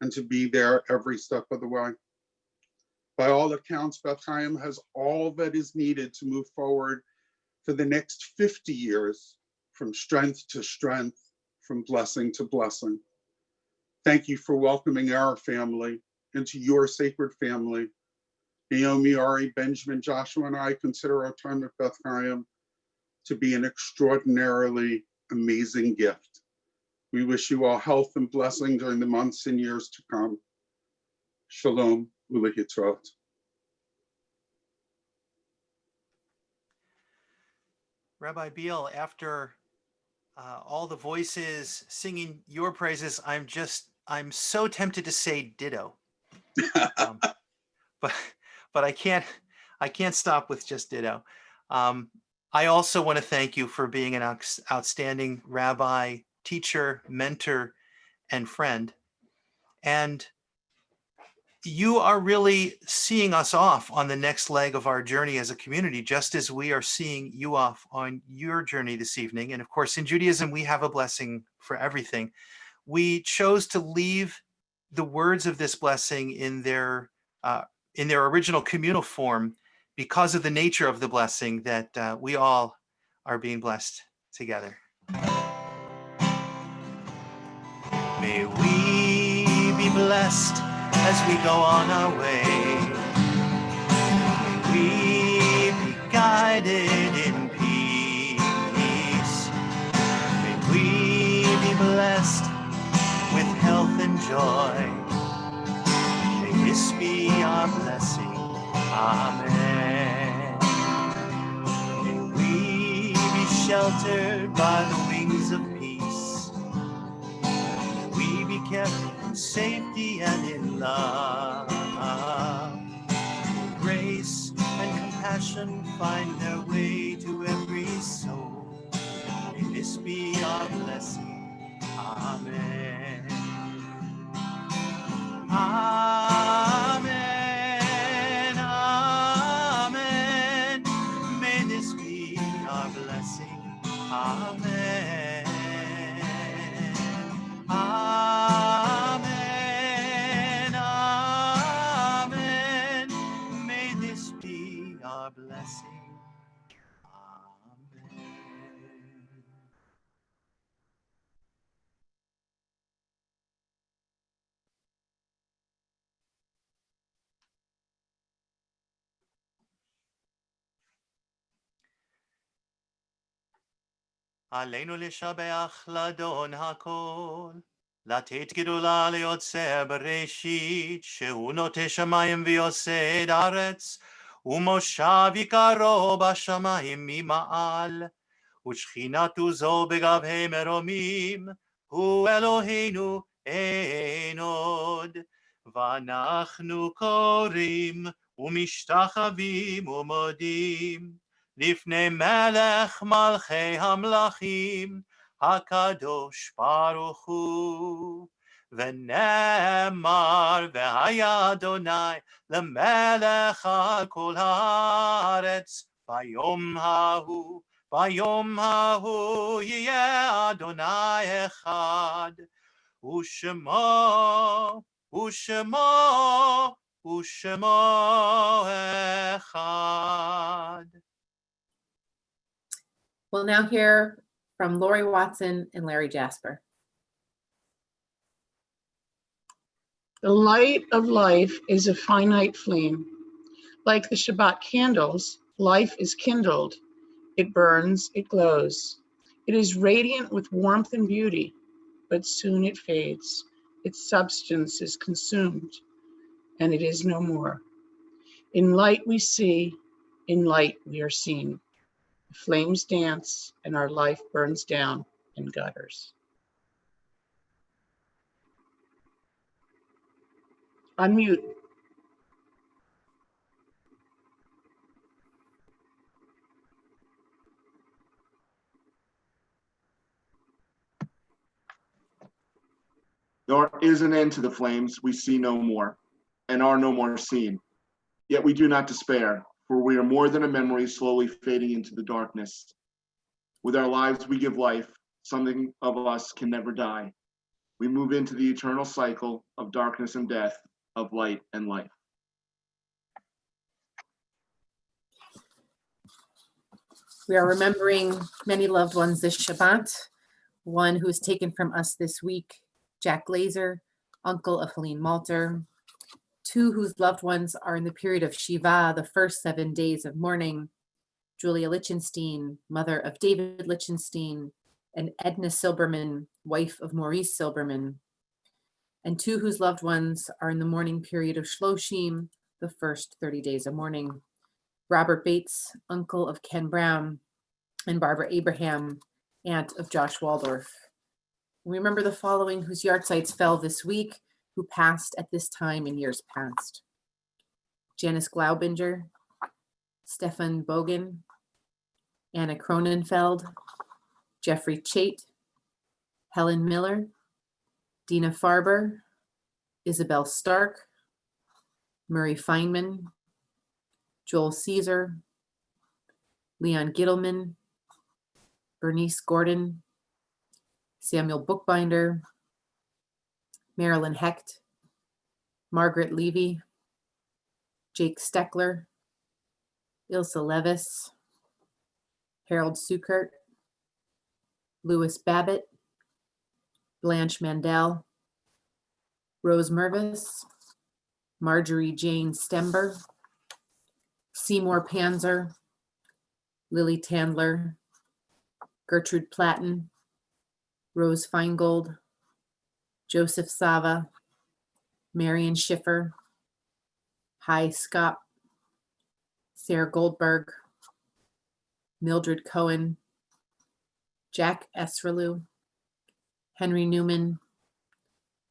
and to be there every step of the way. By all accounts, Beth Chaim has all that is needed to move forward for the next 50 years, from strength to strength, from blessing to blessing. Thank you for welcoming our family into your sacred family. Naomi, Ari, Benjamin, Joshua, and I consider our time at Beth Chaim to be an extraordinarily amazing gift. We wish you all health and blessing during the months and years to come. Shalom ulehitrot. Rabbi Beal, after all the voices singing your praises, I'm so tempted to say ditto, but I can't stop with just ditto. I also want to thank you for being an outstanding rabbi, teacher, mentor, and friend. And you are really seeing us off on the next leg of our journey as a community, just as we are seeing you off on your journey this evening. And of course, in Judaism, we have a blessing for everything. We chose to leave the words of this blessing in their original communal form because of the nature of the blessing that we all are being blessed together. May we be blessed as we go on our way. May we be guided in peace. joy. May this be our blessing. Amen. May we be sheltered by the wings of peace. May we be kept in safety and in love. May grace and compassion find their way to every soul. May this be our blessing. Amen. Amen. Amen. May this be our blessing. Amen. Amen. Amen. May this be our blessing. Amen. עלינו לשבח לאדון הכל, לתת גדולה ליוצר בראשית, שהוא נוטה שמיים ויוסד ארץ, ומושב יקרו בשמיים ממעל, ושכינת עוזו בגבהי מרומים, הוא אלוהינו אין עוד. ואנחנו קוראים ומשתחווים ומודים, לפני מלך מלכי המלכים, הקדוש ברוך הוא. ונאמר, והיה אדוני למלך על כל הארץ, ביום ההוא יהיה אדוני אחד, ושמו אחד. We'll now hear from Lori Watson and Larry Jasper. The light of life is a finite flame. Like the Shabbat candles, life is kindled. It burns, it glows. It is radiant with warmth and beauty, but soon it fades. Its substance is consumed, and it is no more. In light we see, in light we are seen. The flames dance, and our life burns down in gutters. Unmute. There is an end to the flames we see no more, and are no more seen. Yet we do not despair, for we are more than a memory slowly fading into the darkness. With our lives we give life, something of us can never die. We move into the eternal cycle of darkness and death, of light and life. We are remembering many loved ones this Shabbat. One who was taken from us this week, Jack Glazer, uncle of Helene Malter. Two whose loved ones are in the period of Shiva, the first 7 days of mourning, Julia Lichtenstein, mother of David Lichtenstein, and Edna Silberman, wife of Maurice Silberman. And two whose loved ones are in the mourning period of Shloshim, the first 30 days of mourning, Robert Bates, uncle of Ken Brown, and Barbara Abraham, aunt of Josh Waldorf. We remember the following whose yahrzeits fell this week, who passed at this time in years past: Janice Glaubinger, Stefan Bogan, Anna Cronenfeld, Jeffrey Chait, Helen Miller, Dina Farber, Isabel Stark, Murray Feynman, Joel Caesar, Leon Gittleman, Bernice Gordon, Samuel Bookbinder, Marilyn Hecht, Margaret Levy, Jake Steckler, Ilse Levis, Harold Sukert, Louis Babbitt, Blanche Mandel, Rose Mervis, Marjorie Jane Stember, Seymour Panzer, Lily Tandler, Gertrude Platten, Rose Feingold, Joseph Sava, Marion Schiffer, Hi Scott, Sarah Goldberg, Mildred Cohen, Jack Esrelu, Henry Newman,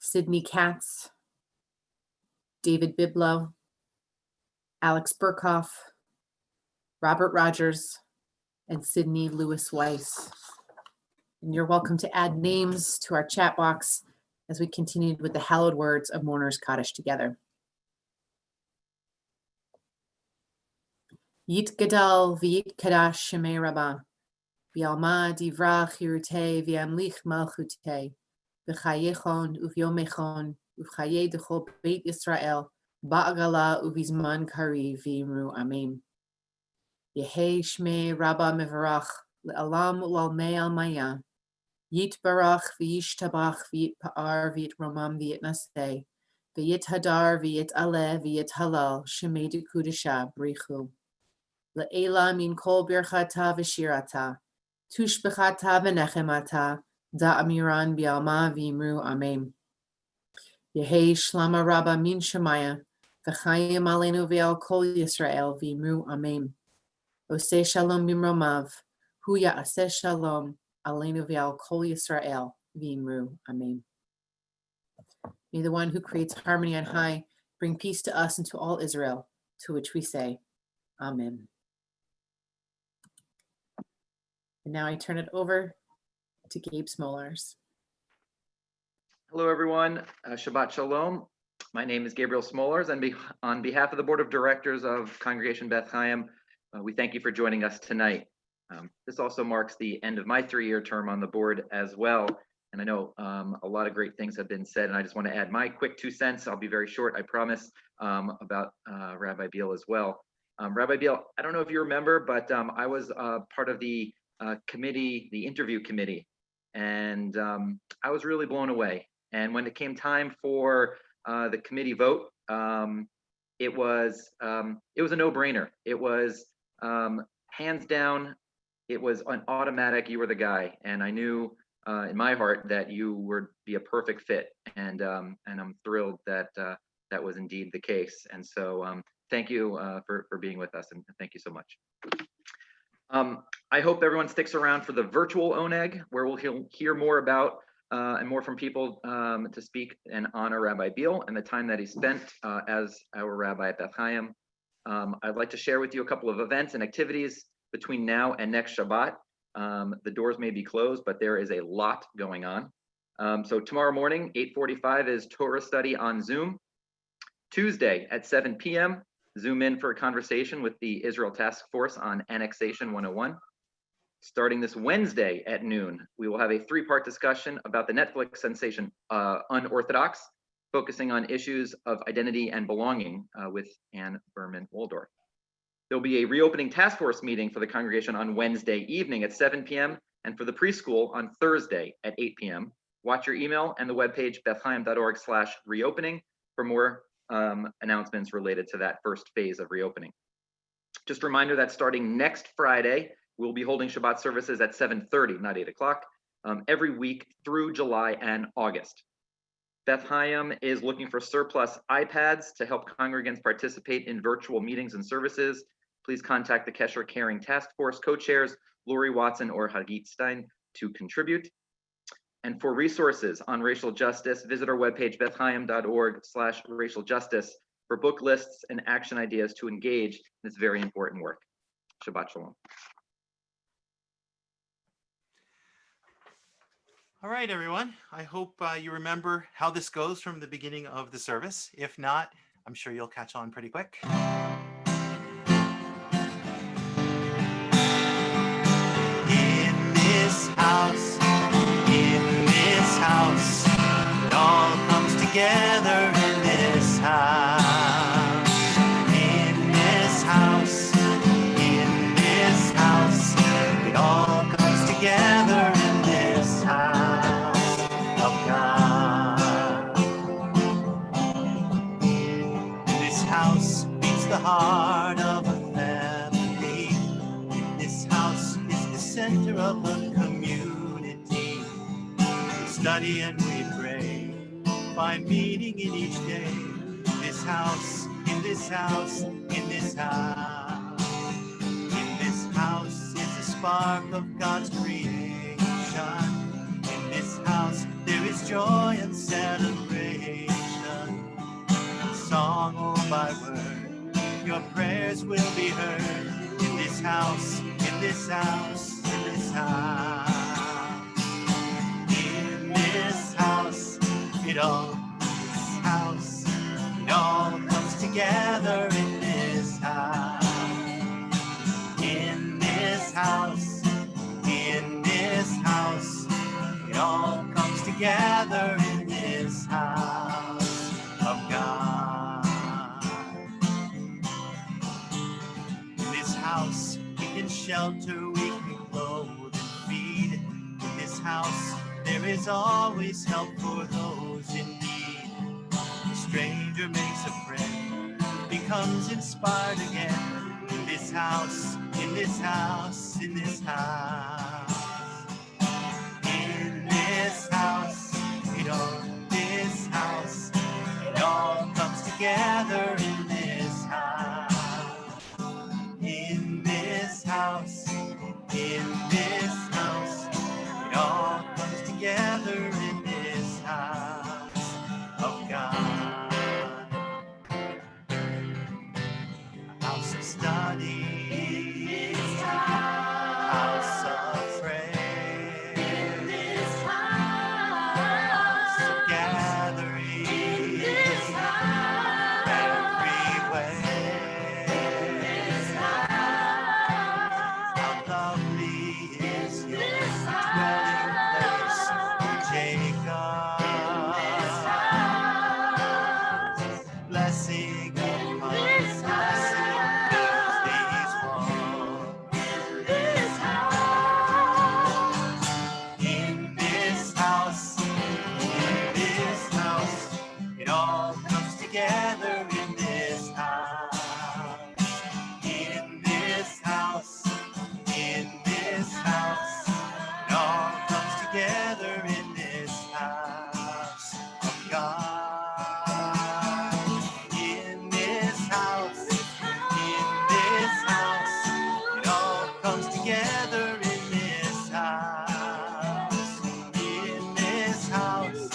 Sydney Katz, David Biblow, Alex Burkhoff, Robert Rogers, and Sydney Lewis Weiss. And you're welcome to add names to our chat box as we continued with the hallowed words of Mourners Kaddish together. Yit Gadal v'yit Kadash Shemei Rabbah, v'alma divra chirute v'amlich malchute, v'chayechon uv'yomechon uv'chaye d'chol Beit Yisrael, ba'agala uv'izman kari v'imru amen. Yehei Shmei Rabbah mevarach le'alam u'lalmei almaya, Yit barach v'yish tabach v'yit pa'ar v'yit romam v'yit naseh, v'yit hadar v'yit aleh v'yit halal, shemei d'kudesha brichu. Le'ela min kol birchata v'shirata, tushbechata v'nechemata, da'amiran bi'alma v'imru amen. Yehei shlama rabba min shemaya, v'chayim aleinu v'al kol Yisrael v'imru amen. Oseh shalom bimromav, hu ya'aseh shalom, aleinu v'al kol Yisrael v'imru amen. May the one who creates harmony on high bring peace to us and to all Israel, to which we say, Amen. And now I turn it over to Gabe Smolars. Hello, everyone. Shabbat Shalom. My name is Gabriel Smolars, and on behalf of the Board of Directors of Congregation Beth Chaim, we thank you for joining us tonight. This also marks the end of my 3-year term on the board as well. And I know a lot of great things have been said, and I just want to add my quick 2 cents. I'll be very short, I promise, about Rabbi Beal as well. Rabbi Beal, I don't know if you remember, but I was part of the committee, the interview committee, and I was really blown away. And when it came time for the committee vote, it was a no-brainer. It was hands down. It was an automatic. You were the guy, and I knew in my heart that you would be a perfect fit. And I'm thrilled that that was indeed the case. And so thank you for being with us, and thank you so much. I hope everyone sticks around for the virtual Oneg, where we'll hear more about and more from people to speak and honor Rabbi Beal and the time that he spent as our rabbi at Beth Chaim. I'd like to share with you a couple of events and activities between now and next Shabbat. The doors may be closed, but there is a lot going on. So tomorrow morning, 8:45 is Torah study on Zoom. Tuesday at 7 p.m., Zoom in for a conversation with the Israel Task Force on Annexation 101. Starting this Wednesday at noon, we will have a 3-part discussion about the Netflix sensation Unorthodox, focusing on issues of identity and belonging with Anne Berman Waldorf. There'll be a reopening task force meeting for the congregation on Wednesday evening at 7 p.m. and for the preschool on Thursday at 8 p.m. Watch your email and the webpage bethchaim.org/reopening for more announcements related to that first phase of reopening. Just a reminder that starting next Friday, we'll be holding Shabbat services at 7:30, not 8 o'clock, every week through July and August. Beth Chaim is looking for surplus iPads to help congregants participate in virtual meetings and services. Please contact the Kesher Caring Task Force co-chairs, Lori Watson or Hagit Stein, to contribute. And for resources on racial justice, visit our webpage, bethchaim.org/racial justice, for book lists and action ideas to engage in this very important work. Shabbat Shalom. All right, everyone. I hope you remember how this goes from the beginning of the service. If not, I'm sure you'll catch on pretty quick. In this house, it all comes together in this house. In this house, it all comes together in this house of God. This house beats the heart of a family. This house is the center of a community. We study and we pray. find meaning in each day. This house, in this house, in this house. In this house is the spark of God's creation. In this house there is joy and celebration. Song or by word, your prayers will be heard. In this house, in this house, in this house. In this house, it all comes together in this house. In this house, in this house, it all comes together in this house of God. In this house, we can shelter, we can clothe and feed. In this house, there is always help for those in need. A stranger makes a friend, becomes inspired again. In this house, in this house, in this house. In this house, it all comes together in this house. In this house, it all comes together in this house of God. A house of study, a house of prayer, in this house of gathering, in this house everywhere, in this house. How lovely is your dwelling place, Jacob. This house, blessing upon blessing fills these walls. In this house, it all comes together in this house. In this house, it all comes together in this house of God. In this house, it all comes together in this house. In this house,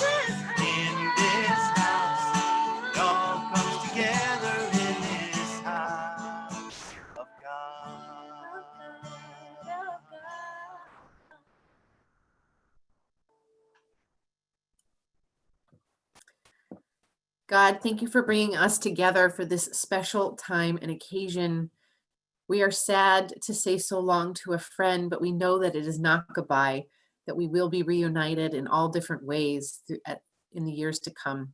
it all comes together in this house of God. God, thank you for bringing us together for this special time and occasion. We are sad to say so long to a friend, but we know that it is not goodbye, that we will be reunited in all different ways in the years to come.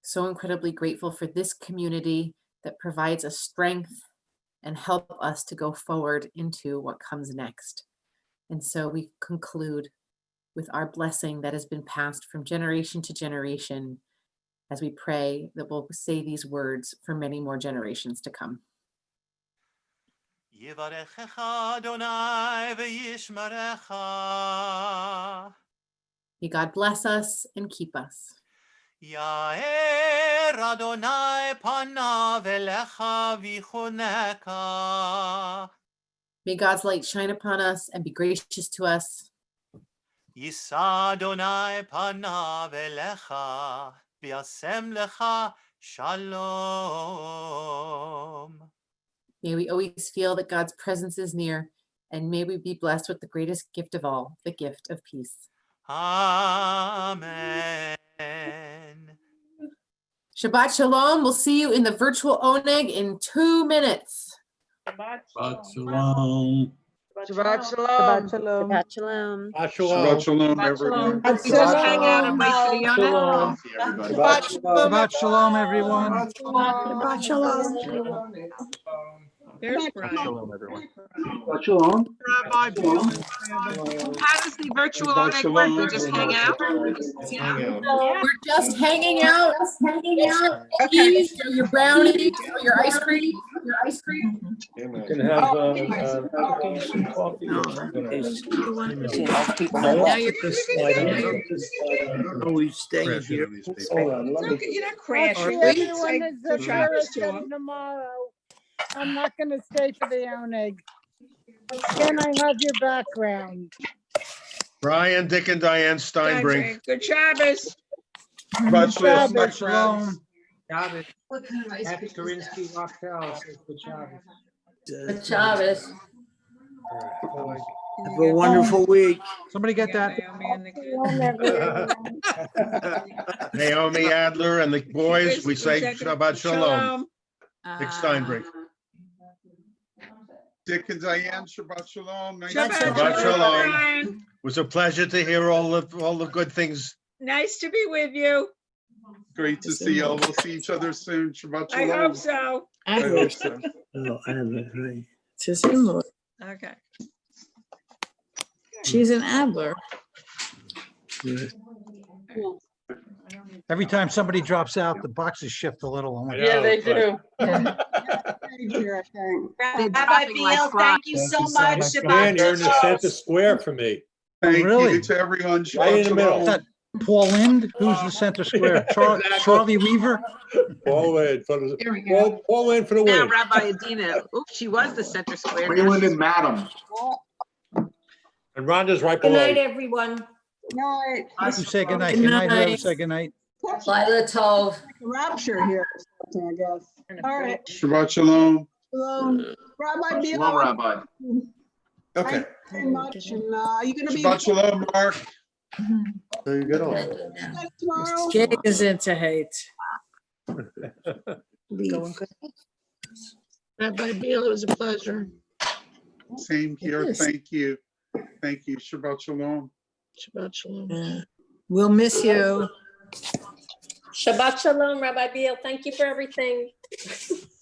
So incredibly grateful for this community that provides us strength and help us to go forward into what comes next. And so we conclude with our blessing that has been passed from generation to generation, as we pray that we'll say these words for many more generations to come. Yivarechecha Adonai v'yishmerecha. May God bless us and keep us. Ya'er Adonai panav elecha v'choneka. May God's light shine upon us and be gracious to us. Yisa Adonai panav elecha v'yasem lecha shalom. May we always feel that God's presence is near, and may we be blessed with the greatest gift of all, the gift of peace. Amen. Shabbat Shalom. We'll see you in the virtual Oneg in 2 minutes. Shabbat shalom. Shabbat shalom. Shabbat shalom. Shabbat shalom. Shabbat shalom, everyone. We just hang out and wait for the Shalom. Shabbat shalom. Shabbat shalom, everyone. Shabbat shalom. There's Shabbat Brian. shalom, everyone. Shabbat shalom. Rabbi Bill. How does the virtual Oneg work? We just hang out? We're just hanging out. Get your cookies or your brownies or your ice cream. Your ice cream? You can have cookies and coffee. No, whatever. it's- You want You know. to help people Now out. put this slide on. Oh, he's staying here. Hold on, let me. Okay, you're not Are crashing. we? Everyone is Good job. tomorrow. I'm not gonna stay for the oneg. Ken, I love your background. Brian, Dick, and Diane Steinbrink. Good Shabbos. Shabbat shalom, my Shabbos. friends. Shabbos. What kind of ice Happy cream? Karinsky Rockfell says good Shabbos. Good Shabbos. Have a wonderful week. Somebody get that? Naomi Adler and the boys, we say Shabbat Shalom. Dick Steinbrink. Dick and Diane, Shabbat shalom. Nice Shabbat Shalom. It was a pleasure to hear all the good things. Nice to be with you. Great to see you all. We'll see each other soon. Shabbat I shalom. hope so. I hope so. Oh, Adler, right. It's his in-law. Okay. She's an Adler. Good. Every time somebody drops out, the boxes shift a little. I'm like, Yeah, they do. Rabbi Beal, thank you so much. Dan, you're in the center square for me. Thank really? you to everyone. Right in Shabbat the middle. Is shalom. that Paul Lind? Who's the center square? Charlie Weaver? Paul in for the, Here we go. Paul in for the Now win. Rabbi Adina. Oops, she was the center square. Now Wayland she's- and Madam. And Rhonda's right Good below. night, everyone. You say goodnight. Good Good night, whoever night. say goodnight. Lila Tov. Rapture here, I guess. All right. Shabbat shalom. Rabbi Shalom, Rabbi. Okay. Very much. And you gonna be Shabbat shalom, Mark. So you get on. tomorrow? Jay is into hate. Rabbi Beal, it was a pleasure. Same here. Yes. Thank you. Thank you. Shabbat shalom. Shabbat shalom. Yeah. We'll miss you. Shabbat Shalom, Rabbi Beal. Thank you for everything.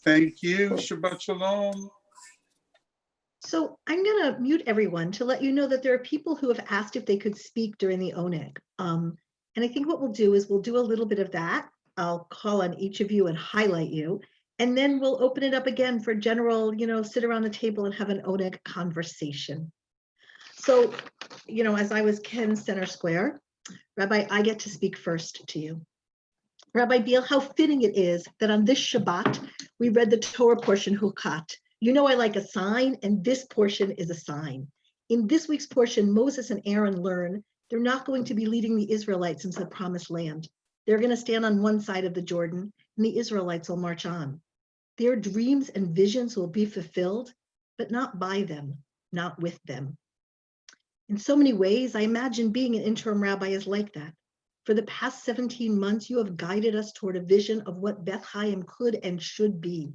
Thank you. Shabbat shalom. So I'm going to mute everyone to let you know that there are people who have asked if they could speak during the ONEG. And I think what we'll do is we'll do a little bit of that. I'll call on each of you and highlight you. And then we'll open it up again for general, sit around the table and have an ONEG conversation. So, as I was Ken Center Square, Rabbi, I get to speak first to you. Rabbi Beal, how fitting it is that on this Shabbat, we read the Torah portion Hukat. You know I like a sign, and this portion is a sign. In this week's portion, Moses and Aaron learn they're not going to be leading the Israelites into the promised land. They're going to stand on one side of the Jordan, and the Israelites will march on. Their dreams and visions will be fulfilled, but not by them, not with them. In so many ways, I imagine being an interim rabbi is like that. For the past 17 months, you have guided us toward a vision of what Beth Chaim could and should be.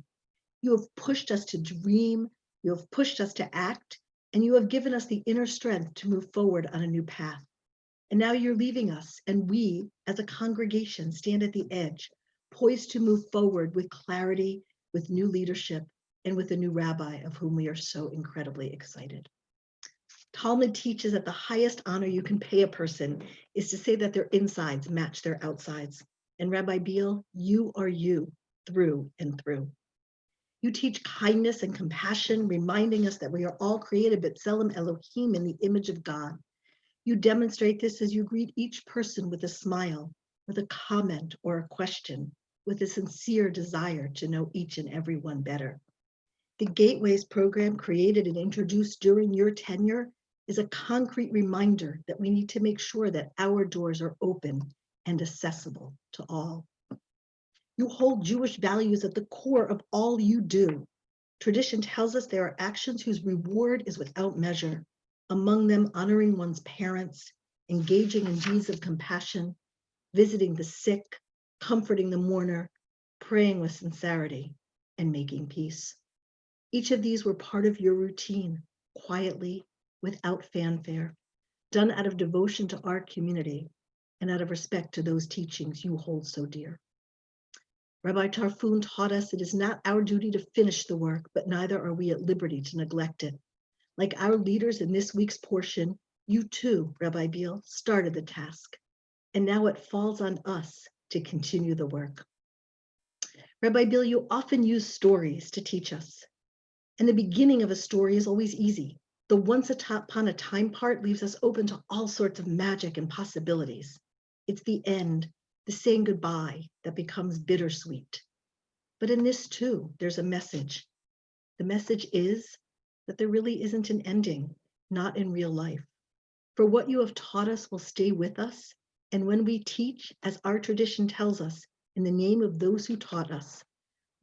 You have pushed us to dream, you have pushed us to act, and you have given us the inner strength to move forward on a new path. And now you're leaving us, and we, as a congregation, stand at the edge, poised to move forward with clarity, with new leadership, and with a new rabbi of whom we are so incredibly excited. Talmud teaches that the highest honor you can pay a person is to say that their insides match their outsides. And Rabbi Beal, you are you through and through. You teach kindness and compassion, reminding us that we are all created b'tselem Elohim in the image of God. You demonstrate this as you greet each person with a smile, with a comment or a question, with a sincere desire to know each and every one better. The Gateways program created and introduced during your tenure is a concrete reminder that we need to make sure that our doors are open and accessible to all. You hold Jewish values at the core of all you do. Tradition tells us there are actions whose reward is without measure, among them honoring one's parents, engaging in deeds of compassion, visiting the sick, comforting the mourner, praying with sincerity, and making peace. Each of these were part of your routine, quietly, without fanfare, done out of devotion to our community and out of respect to those teachings you hold so dear. Rabbi Tarfun taught us it is not our duty to finish the work, but neither are we at liberty to neglect it. Like our leaders in this week's portion, you too, Rabbi Beal, started the task, and now it falls on us to continue the work. Rabbi Bill, you often use stories to teach us. And the beginning of a story is always easy. The once upon a time part leaves us open to all sorts of magic and possibilities. It's the end, the saying goodbye, that becomes bittersweet. But in this too, there's a message. The message is that there really isn't an ending, not in real life. For what you have taught us will stay with us. And when we teach, as our tradition tells us, in the name of those who taught us,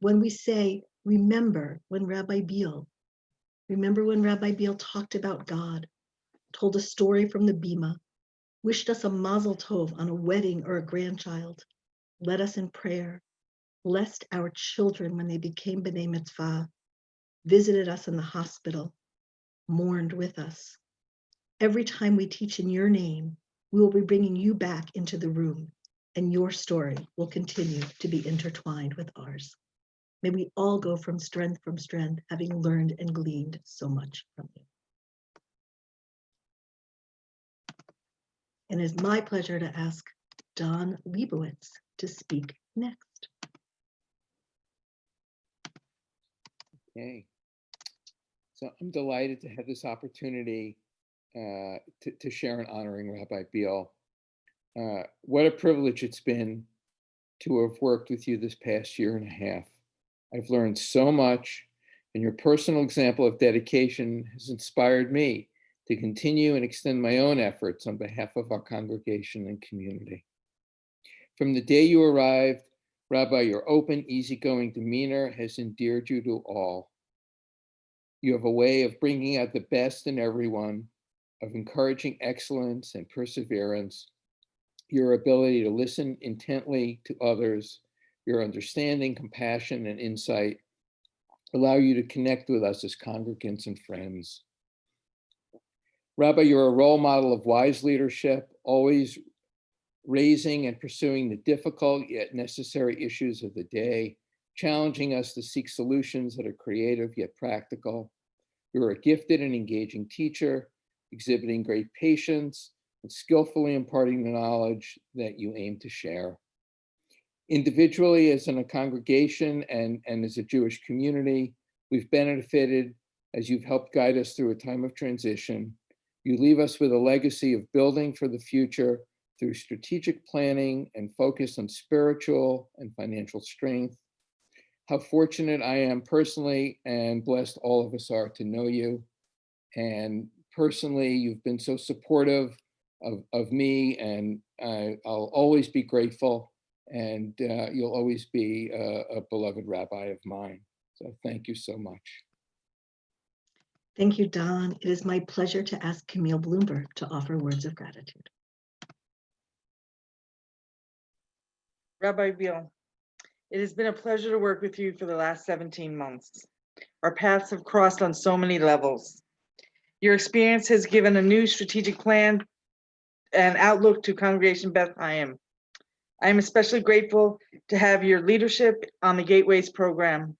when we say, remember when Rabbi Biel talked about God, told a story from the Bima, wished us a mazel tov on a wedding or a grandchild, led us in prayer, blessed our children when they became b'nai mitzvah, visited us in the hospital, mourned with us. Every time we teach in your name, we will be bringing you back into the room, and your story will continue to be intertwined with ours. May we all go from strength, having learned and gleaned so much from you. And it's my pleasure to ask Don Leibowitz to speak next. Okay. So I'm delighted to have this opportunity to share in honoring Rabbi Biel. What a privilege it's been to have worked with you this past year and a half. I've learned so much, and your personal example of dedication has inspired me to continue and extend my own efforts on behalf of our congregation and community. From the day you arrived, Rabbi, your open, easygoing demeanor has endeared you to all. You have a way of bringing out the best in everyone, of encouraging excellence and perseverance, your ability to listen intently to others, your understanding, compassion, and insight allow you to connect with us as congregants and friends. Rabbi, you're a role model of wise leadership, always raising and pursuing the difficult yet necessary issues of the day, challenging us to seek solutions that are creative yet practical. You're a gifted and engaging teacher, exhibiting great patience and skillfully imparting the knowledge that you aim to share. Individually, as in a congregation and as a Jewish community, we've benefited as you've helped guide us through a time of transition. You leave us with a legacy of building for the future through strategic planning and focus on spiritual and financial strength. How fortunate I am personally, and blessed all of us are to know you. And personally, you've been so supportive of me, and I'll always be grateful. And you'll always be a beloved rabbi of mine. So thank you so much. Thank you, Don. It is my pleasure to ask Camille Bloomberg to offer words of gratitude. Rabbi Biel, it has been a pleasure to work with you for the last 17 months. Our paths have crossed on so many levels. Your experience has given a new strategic plan and outlook to Congregation Beth Chaim. I am especially grateful to have your leadership on the Gateways program.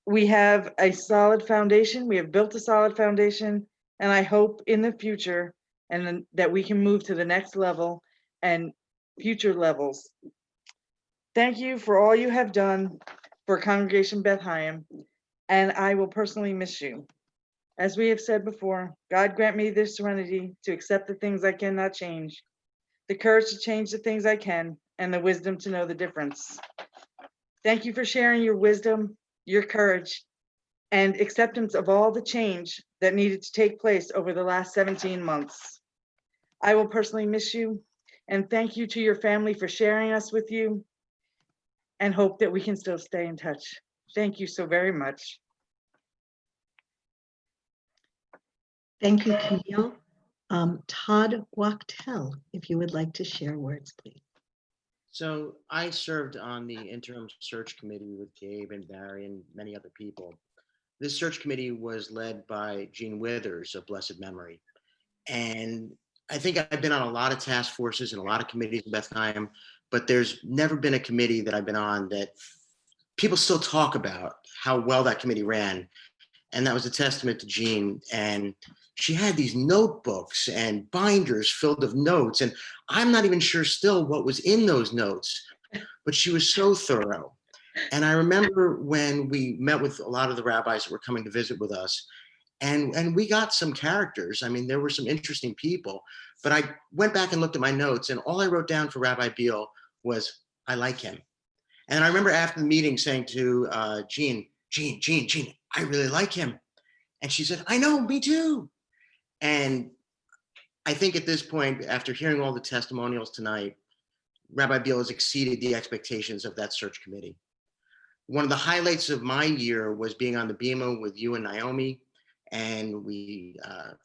We have a solid foundation. We have built a solid foundation, and I hope in the future and that we can move to the next level and future levels. Thank you for all you have done for Congregation Beth Chaim, and I will personally miss you. As we have said before, God grant me the serenity to accept the things I cannot change, the courage to change the things I can, and the wisdom to know the difference. Thank you for sharing your wisdom, your courage, and acceptance of all the change that needed to take place over the last 17 months. I will personally miss you, and thank you to your family for sharing us with you, and hope that we can still stay in touch. Thank you so very much. Thank you, Camille. Todd Wachtel, if you would like to share words, please. So I served on the interim search committee with Gabe and Barry and many other people. This search committee was led by Gene Withers of blessed memory. And I think I've been on a lot of task forces and a lot of committees in Beth Chaim, but there's never been a committee that I've been on that people still talk about how well that committee ran. And that was a testament to Jean. And she had these notebooks and binders filled with notes. And I'm not even sure still what was in those notes, but she was so thorough. And I remember when we met with a lot of the rabbis that were coming to visit with us, and we got some characters. I mean, there were some interesting people, but I went back and looked at my notes, and all I wrote down for Rabbi Beal was, I like him. And I remember after the meeting saying to Jean, I really like him. And she said, I know, me too. And I think at this point, after hearing all the testimonials tonight, Rabbi Beal has exceeded the expectations of that search committee. One of the highlights of my year was being on the Bima with you and Naomi, and we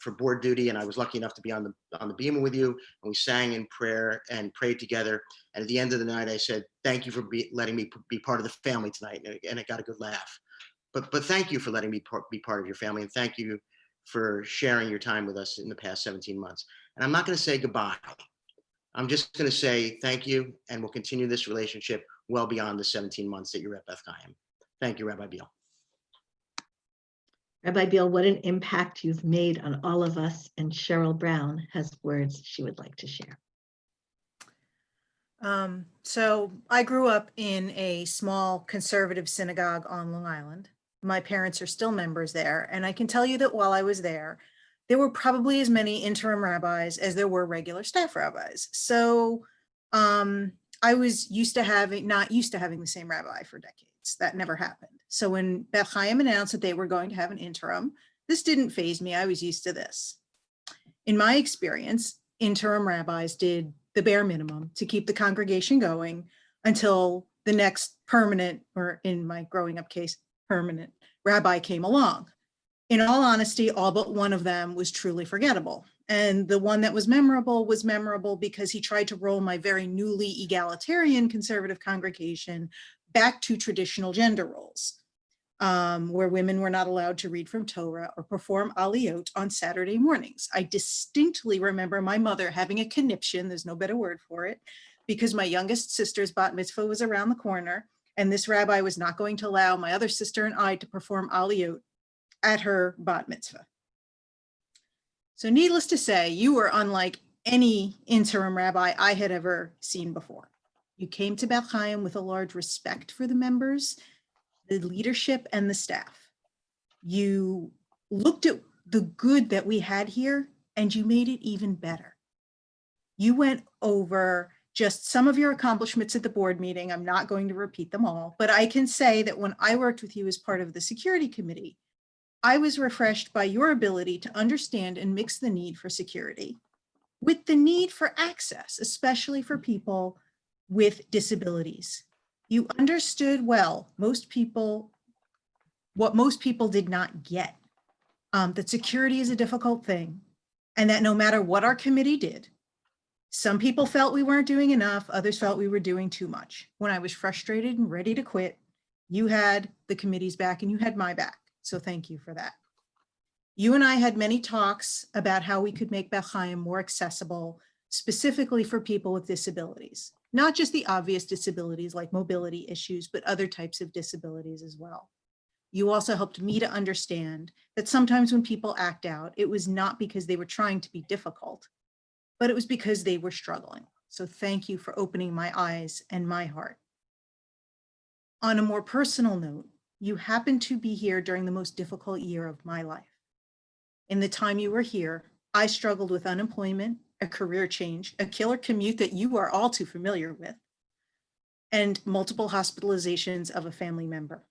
for board duty, and I was lucky enough to be on the Bima with you, and we sang in prayer and prayed together. And at the end of the night, I said, "Thank you for letting me be part of the family tonight," and it got a good laugh. But thank you for letting me be part of your family, and thank you for sharing your time with us in the past 17 months. And I'm not going to say goodbye. I'm just going to say thank you, and we'll continue this relationship well beyond the 17 months that you're at Beth Chaim. Thank you, Rabbi Beal. Rabbi Beal, what an impact you've made on all of us, and Cheryl Brown has words she would like to share. So I grew up in a small conservative synagogue on Long Island. My parents are still members there, and I can tell you that while I was there were probably as many interim rabbis as there were regular staff rabbis. So I was not used to having the same rabbi for decades. That never happened. So when Beth Chaim announced that they were going to have an interim, this didn't faze me. I was used to this. In my experience, interim rabbis did the bare minimum to keep the congregation going until the next permanent, or in my growing up case, permanent rabbi came along. In all honesty, all but one of them was truly forgettable. And the one that was memorable because he tried to roll my very newly egalitarian conservative congregation back to traditional gender roles, where women were not allowed to read from Torah or perform aliyot on Saturday mornings. I distinctly remember my mother having a conniption, there's no better word for it, because my youngest sister's bat mitzvah was around the corner, and this rabbi was not going to allow my other sister and I to perform aliyot at her bat mitzvah. So needless to say, you were unlike any interim rabbi I had ever seen before. You came to Beth Chaim with a large respect for the members, the leadership, and the staff. You looked at the good that we had here and you made it even better. You went over just some of your accomplishments at the board meeting. I'm not going to repeat them all, but I can say that when I worked with you as part of the security committee, I was refreshed by your ability to understand and mix the need for security with the need for access, especially for people with disabilities. You understood well what most people did not get, that security is a difficult thing, and that no matter what our committee did, some people felt we weren't doing enough, others felt we were doing too much. When I was frustrated and ready to quit, you had the committee's back and you had my back. So thank you for that. You and I had many talks about how we could make Beth Chaim more accessible, specifically for people with disabilities, not just the obvious disabilities like mobility issues, but other types of disabilities as well. You also helped me to understand that sometimes when people act out, it was not because they were trying to be difficult, but it was because they were struggling. So thank you for opening my eyes and my heart. On a more personal note, you happened to be here during the most difficult year of my life. In the time you were here, I struggled with unemployment, a career change, a killer commute that you are all too familiar with, and multiple hospitalizations of a family member.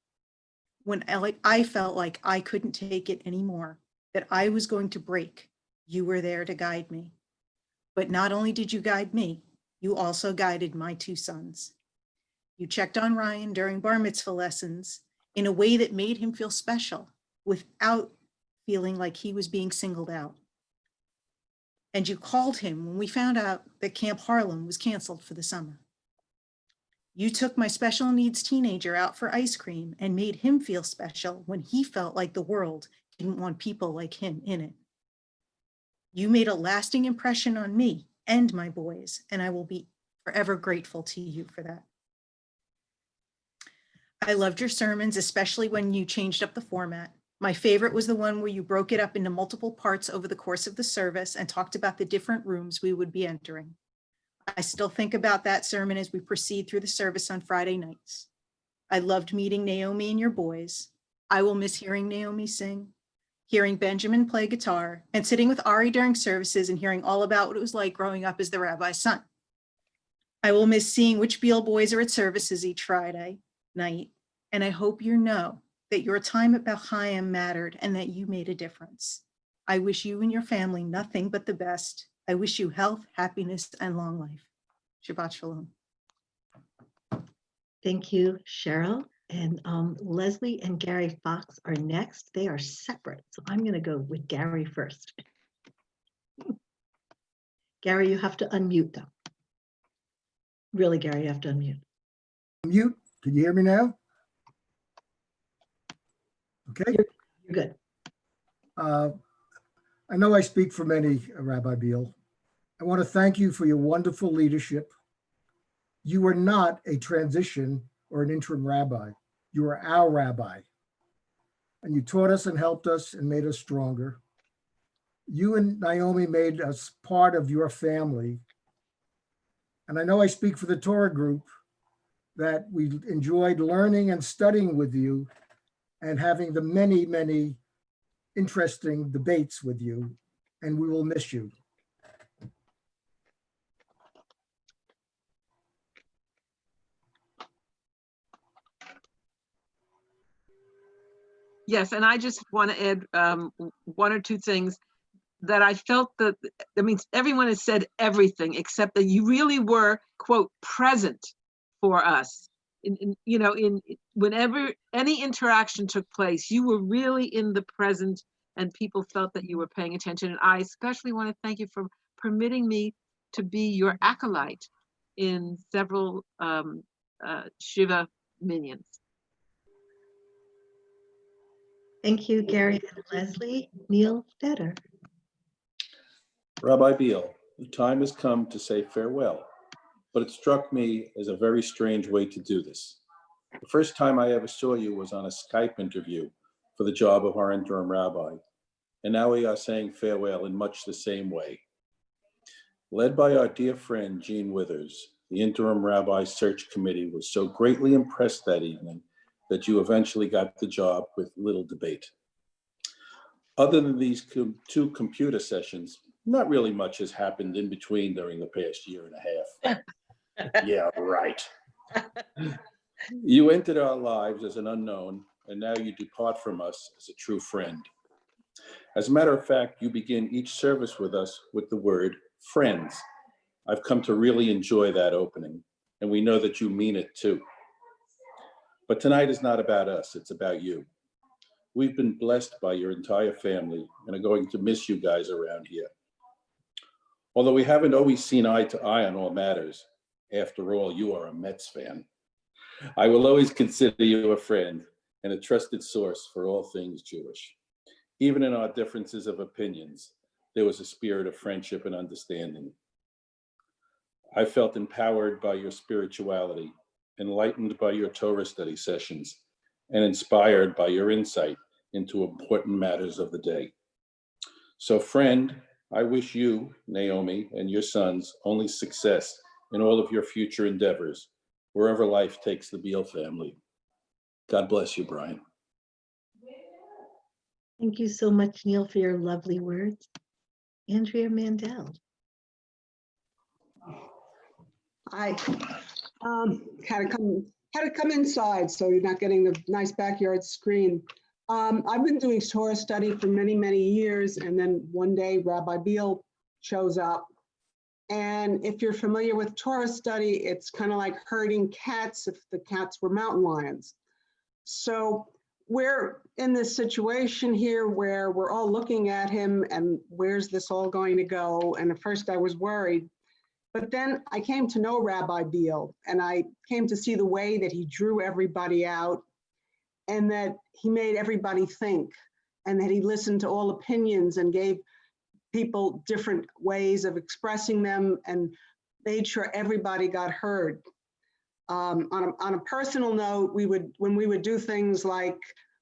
When I felt like I couldn't take it anymore, that I was going to break, you were there to guide me. But not only did you guide me, you also guided my two sons. You checked on Ryan during bar mitzvah lessons in a way that made him feel special without feeling like he was being singled out. And you called him when we found out that Camp Harlem was canceled for the summer. You took my special needs teenager out for ice cream and made him feel special when he felt like the world didn't want people like him in it. You made a lasting impression on me and my boys, and I will be forever grateful to you for that. I loved your sermons, especially when you changed up the format. My favorite was the one where you broke it up into multiple parts over the course of the service and talked about the different rooms we would be entering. I still think about that sermon as we proceed through the service on Friday nights. I loved meeting Naomi and your boys. I will miss hearing Naomi sing, hearing Benjamin play guitar, and sitting with Ari during services and hearing all about what it was like growing up as the rabbi's son. I will miss seeing which Beal boys are at services each Friday night, and I hope you know that your time at Beth Chaim mattered and that you made a difference. I wish you and your family nothing but the best. I wish you health, happiness, and long life. Shabbat Shalom. Thank you, Cheryl. And Leslie and Gary Fox are next. They are separate. So I'm going to go with Gary first. Gary, you have to unmute though. Really, Gary, you have to unmute. Mute. Can you hear me now? Okay. You're good. I know I speak for many, Rabbi Beal. I want to thank you for your wonderful leadership. You were not a transition or an interim rabbi. You were our rabbi. And you taught us and helped us and made us stronger. You and Naomi made us part of your family. And I know I speak for the Torah group that we enjoyed learning and studying with you and having the many, many interesting debates with you, and we will miss you. Yes, and I just want to add one or two things that I felt that, I mean, everyone has said everything except that you really were, quote, present for us. Whenever any interaction took place, you were really in the present and people felt that you were paying attention. And I especially want to thank you for permitting me to be your acolyte in several Shiva minions. Thank you, Gary and Leslie. Neil Fetter. Rabbi Beal, the time has come to say farewell, but it struck me as a very strange way to do this. The first time I ever saw you was on a Skype interview for the job of our interim rabbi, and now we are saying farewell in much the same way. Led by our dear friend, Gene Withers, the interim rabbi search committee was so greatly impressed that evening that you eventually got the job with little debate. Other than these two computer sessions, not really much has happened in between during the past year and a half. Yeah, right. You entered our lives as an unknown, and now you depart from us as a true friend. As a matter of fact, you begin each service with us with the word friends. I've come to really enjoy that opening, and we know that you mean it too. But tonight is not about us, it's about you. We've been blessed by your entire family and are going to miss you guys around here. Although we haven't always seen eye to eye on all matters, after all, you are a Mets fan. I will always consider you a friend and a trusted source for all things Jewish. Even in our differences of opinions, there was a spirit of friendship and understanding. I felt empowered by your spirituality, enlightened by your Torah study sessions, and inspired by your insight into important matters of the day. So friend, I wish you, Naomi, and your sons only success in all of your future endeavors, wherever life takes the Beal family. God bless you, Brian. Thank you so much, Neil, for your lovely words. Andrea Mandel. I had to come inside, so you're not getting the nice backyard screen. I've been doing Torah study for many, many years, and then one day Rabbi Beal shows up. And if you're familiar with Torah study, it's kind of like herding cats if the cats were mountain lions. So we're in this situation here where we're all looking at him and where's this all going to go? And at first I was worried. But then I came to know Rabbi Beal, and I came to see the way that he drew everybody out and that he made everybody think, and that he listened to all opinions and gave people different ways of expressing them and made sure everybody got heard. On a personal note, when we would do things like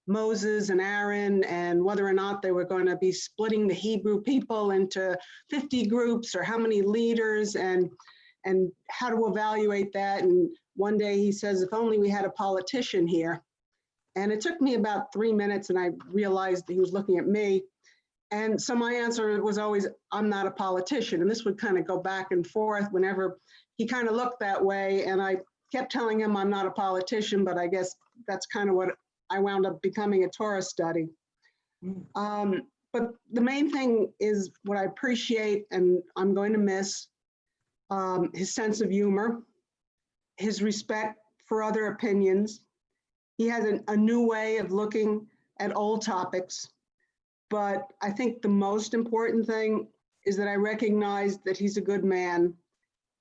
Moses and Aaron and whether or not they were going to be splitting the Hebrew people into 50 groups or how many leaders, and and how to evaluate that. And one day he says, if only we had a politician here. And it took me about 3 minutes and I realized he was looking at me. And so my answer was always, I'm not a politician. And this would kind of go back and forth whenever he kind of looked that way. And I kept telling him I'm not a politician, but I guess that's kind of what I wound up becoming a Torah study. But the main thing is what I appreciate and I'm going to miss, his sense of humor, his respect for other opinions. He has a new way of looking at old topics. But I think the most important thing is that I recognize that he's a good man.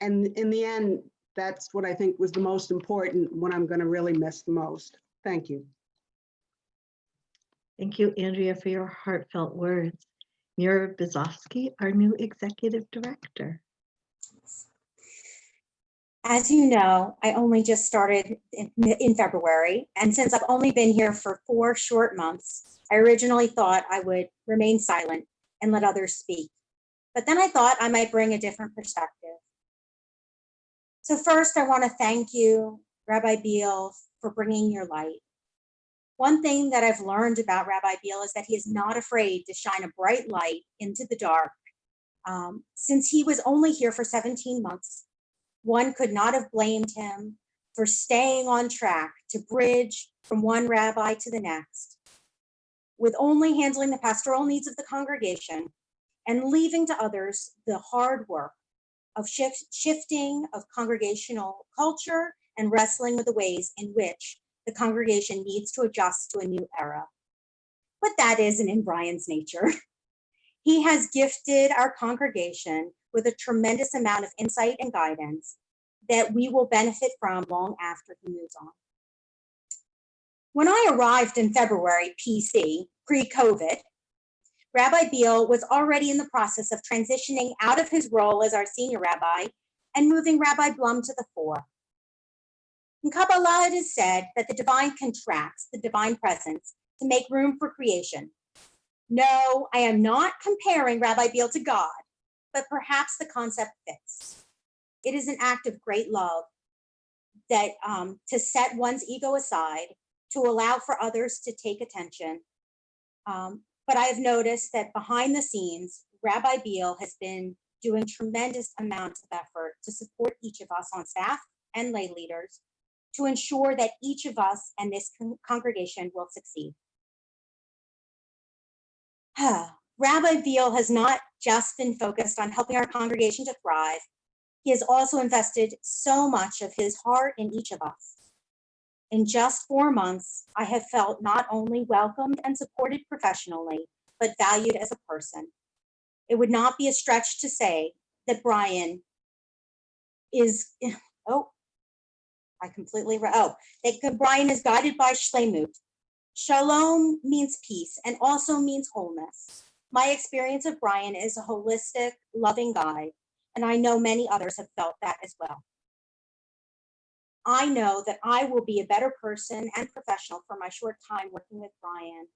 And in the end, that's what I think was the most important, what I'm going to really miss the most. Thank you. Thank you, Andrea, for your heartfelt words. Mira Bizovsky, our new executive director. As you know, I only just started in February, and since I've only been here for 4 short months, I originally thought I would remain silent and let others speak. But then I thought I might bring a different perspective. So first, I want to thank you, Rabbi Beal, for bringing your light. One thing that I've learned about Rabbi Beal is that he is not afraid to shine a bright light into the dark. Since he was only here for 17 months, one could not have blamed him for staying on track to bridge from one rabbi to the next, with only handling the pastoral needs of the congregation and leaving to others the hard work of shifting of congregational culture and wrestling with the ways in which the congregation needs to adjust to a new era. But that isn't in Brian's nature. He has gifted our congregation with a tremendous amount of insight and guidance that we will benefit from long after he moves on. When I arrived in February, PC, pre-COVID, Rabbi Beal was already in the process of transitioning out of his role as our senior rabbi and moving Rabbi Blum to the fore. In Kabbalah, it is said that the divine contracts the divine presence to make room for creation. No, I am not comparing Rabbi Beal to God, but perhaps the concept fits. It is an act of great love that to set one's ego aside, to allow for others to take attention. But I have noticed that behind the scenes, Rabbi Beal has been doing tremendous amounts of effort to support each of us on staff and lay leaders to ensure that each of us and this congregation will succeed. Rabbi Beal has not just been focused on helping our congregation to thrive, he has also invested so much of his heart in each of us. In just 4 months, I have felt not only welcomed and supported professionally, but valued as a person. It would not be a stretch to say that Brian is, that Brian is guided by Shlemut. Shalom means peace and also means wholeness. My experience of Brian is a holistic, loving guide, and I know many others have felt that as well. I know that I will be a better person and professional for my short time working with Brian.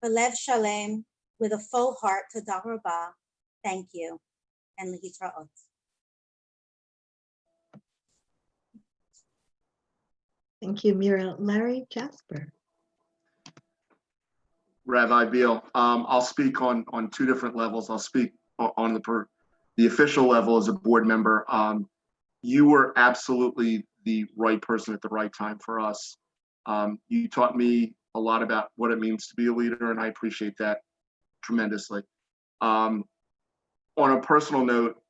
Belev Shalem, with a full heart, Todah Rabah, thank you, and Lihitraot. Thank you, Mira. Larry Jasper. Rabbi Beal, I'll speak on 2 different levels. I'll speak on the official level as a board member. You were absolutely the right person at the right time for us. You taught me a lot about what it means to be a leader, and I appreciate that tremendously. On a personal note,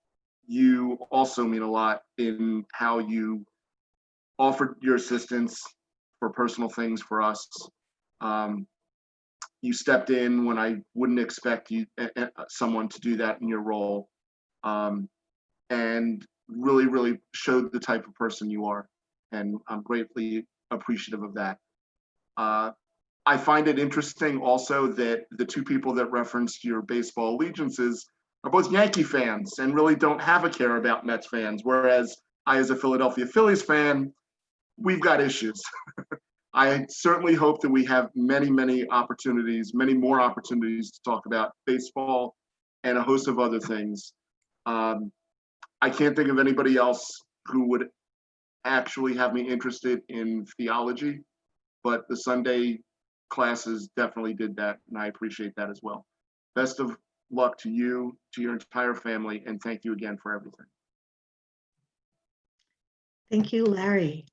you also mean a lot in how you offered your assistance for personal things for us. You stepped in when I wouldn't expect someone to do that in your role, and really showed the type of person you are, and I'm greatly appreciative of that. I find it interesting also that the 2 people that referenced your baseball allegiances are both Yankee fans and really don't have a care about Mets fans, whereas I, as a Philadelphia Phillies fan, we've got issues. I certainly hope that we have many more opportunities to talk about baseball and a host of other things. I can't think of anybody else who would actually have me interested in theology, but the Sunday classes definitely did that, and I appreciate that as well. Best of luck to you, to your entire family, and thank you again for everything. Thank you, Larry.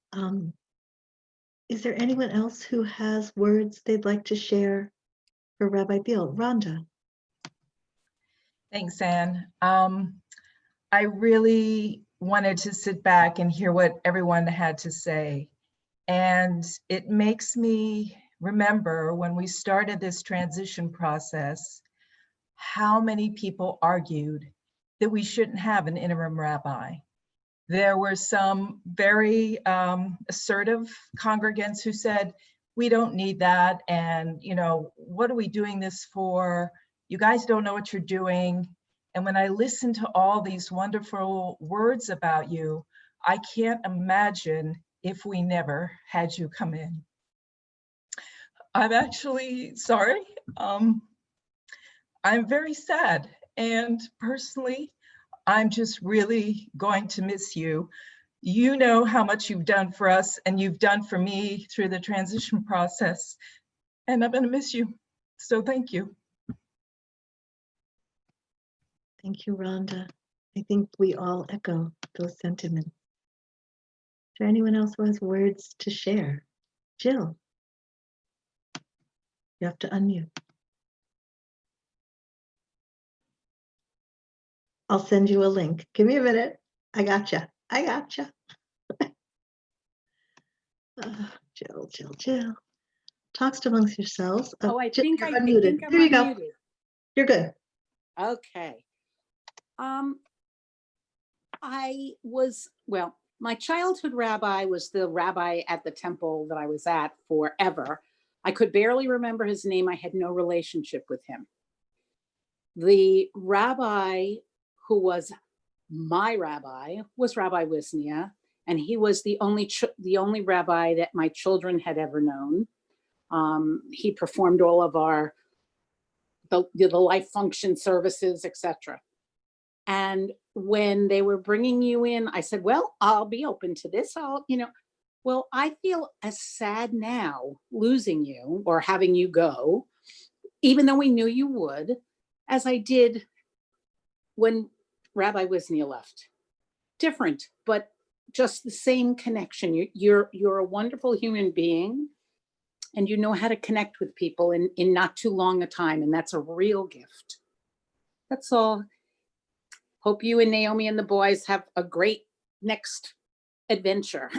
Is there anyone else who has words they'd like to share for Rabbi Beal? Rhonda? Thanks, Anne. I really wanted to sit back and hear what everyone had to say. And it makes me remember when we started this transition process, how many people argued that we shouldn't have an interim rabbi. There were some very assertive congregants who said, we don't need that. And, you know, what are we doing this for? You guys don't know what you're doing. And when I listen to all these wonderful words about you, I can't imagine if we never had you come in. I'm actually sorry. I'm very sad. And personally, I'm just really going to miss you. You know how much you've done for us and you've done for me through the transition process. And I'm going to miss you. So thank you. Thank you, Rhonda. I think we all echo those sentiments. Is there anyone else who has words to share? Jill, you have to unmute. I'll send you a link. Give me a minute. I gotcha. Jill. Talks amongst yourselves. Oh, I Jill, think you're I'm unmuted. There you go. unmuted. You're good. Okay. My childhood rabbi was the rabbi at the temple that I was at forever. I could barely remember his name. I had no relationship with him. The rabbi who was my rabbi was Rabbi Wisnia, and he was the only rabbi that my children had ever known. He performed all of the life function services, etc. And when they were bringing you in, I said, well, I'll be open to this. I feel as sad now losing you or having you go, even though we knew you would, as I did when Rabbi Wisnia left. Different, but just the same connection. You're a wonderful human being, and you know how to connect with people in not too long a time, and that's a real gift. That's all. Hope you and Naomi and the boys have a great next adventure.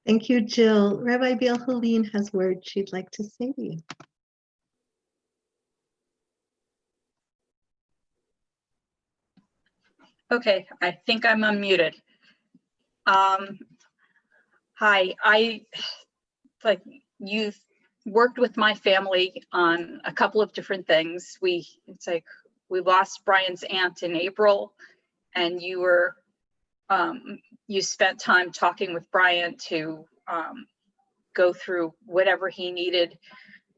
Thank you, Jill. Rabbi Beal Helene has words she'd like to say to you. Okay, I think I'm unmuted. Hi, you've worked with my family on a couple of different things. We lost Brian's aunt in April, and you spent time talking with Brian to go through whatever he needed.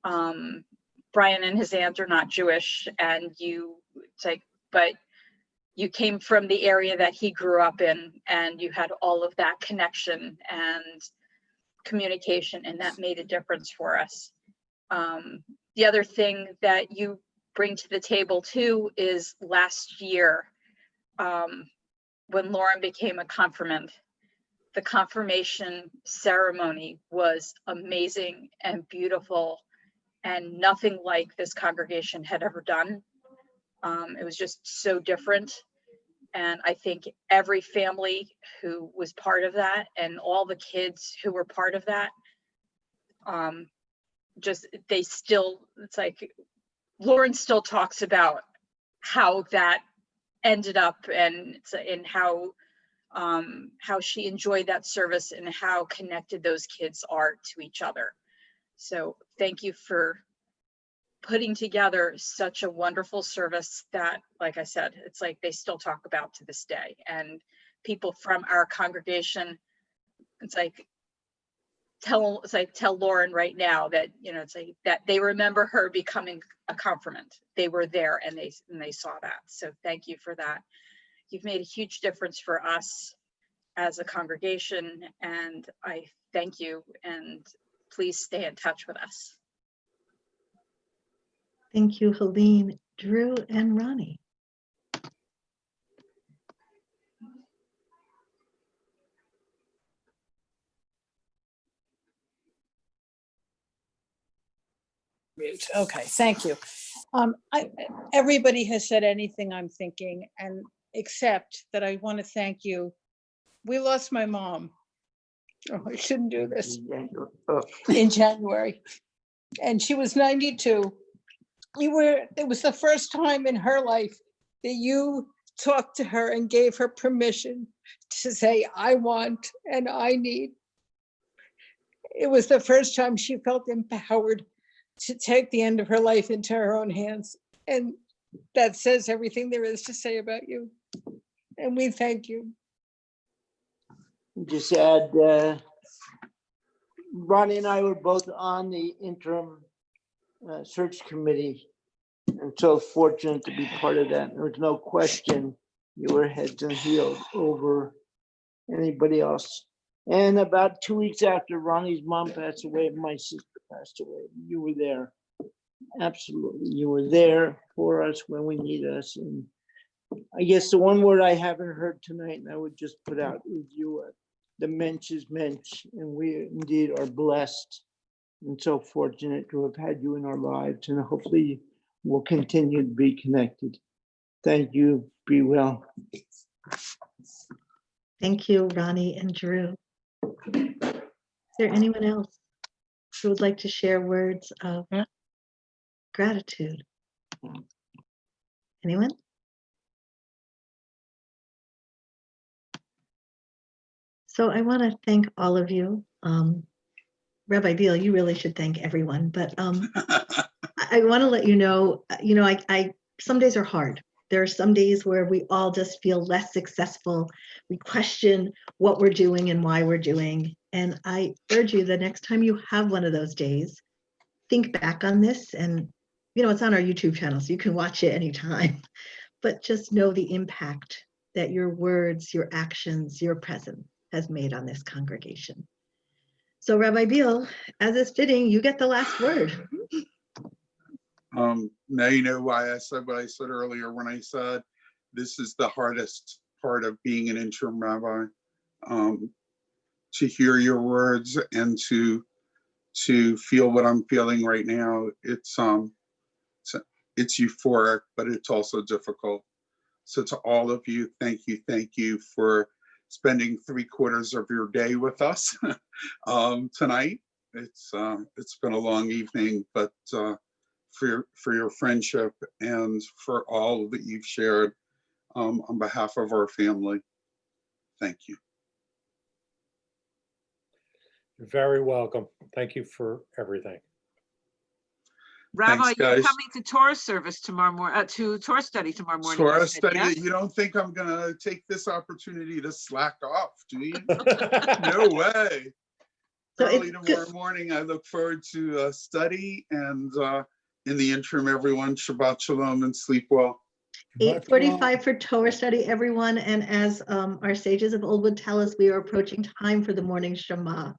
Brian and his aunt are not Jewish, and but you came from the area that he grew up in, and you had all of that connection and communication, and that made a difference for us. The other thing that you bring to the table too is last year, when Lauren became a confirmand, the confirmation ceremony was amazing and beautiful, and nothing like this congregation had ever done. It was just so different. And I think every family who was part of that and all the kids who were part of that, Lauren still talks about how that ended up and how she enjoyed that service and how connected those kids are to each other. So thank you for putting together such a wonderful service that, like I said, it's like they still talk about to this day. And people from our congregation, it's like tell Lauren right now that, it's like that they remember her becoming a confirmant. They were there and they saw that. So thank you for that. You've made a huge difference for us as a congregation, and I thank you, and please stay in touch with us. Thank you, Helene, Drew, and Ronnie. Mute. Okay, thank you. Everybody has said anything I'm thinking, and except that I want to thank you. We lost my mom. Oh, I shouldn't do this. In January. And she was 92. It was the first time in her life that you talked to her and gave her permission to say, I want and I need. It was the first time she felt empowered to take the end of her life into her own hands. And that says everything there is to say about you. And we thank you. Just add, Ronnie and I were both on the interim search committee, and so fortunate to be part of that. There was no question you were heads and heels over anybody else. And about 2 weeks after Ronnie's mom passed away, my sister passed away. You were there. Absolutely. You were there for us when we needed us. And I guess the one word I haven't heard tonight, and I would just put out is you. The mensch is mensch, and we indeed are blessed and so fortunate to have had you in our lives, and hopefully we'll continue to be connected. Thank you. Be well. Thank you, Ronnie and Drew. Is there anyone else who would like to share words of gratitude? Anyone? So I want to thank all of you. Rabbi Beal, you really should thank everyone, but I want to let you know, I some days are hard. There are some days where we all just feel less successful. We question what we're doing and why we're doing. And I urge you, the next time you have one of those days, think back on this, and it's on our YouTube channel, so you can watch it anytime. But just know the impact that your words, your actions, your presence has made on this congregation. So Rabbi Beal, as is fitting, you get the last word. Now you know why I said what I said earlier when I said this is the hardest part of being an interim rabbi. To hear your words and to feel what I'm feeling right now, it's euphoric, but it's also difficult. So to all of you, thank you for spending 3/4 of your day with us tonight. It's been a long evening, but for your friendship and for all that you've shared on behalf of our family, thank you. You're very welcome. Thank you for everything. Rabbi, Thanks, you're guys. coming to Torah service tomorrow morning, to Torah study tomorrow morning. Torah you said, study. yes? You don't think I'm gonna take this opportunity to slack off, do you? No way. So Early tomorrow morning, I look forward to study, and in the interim, everyone, Shabbat Shalom and sleep well. 8:45 for Torah study, everyone. And as our sages of Old would tell us, we are approaching time for the morning Shema.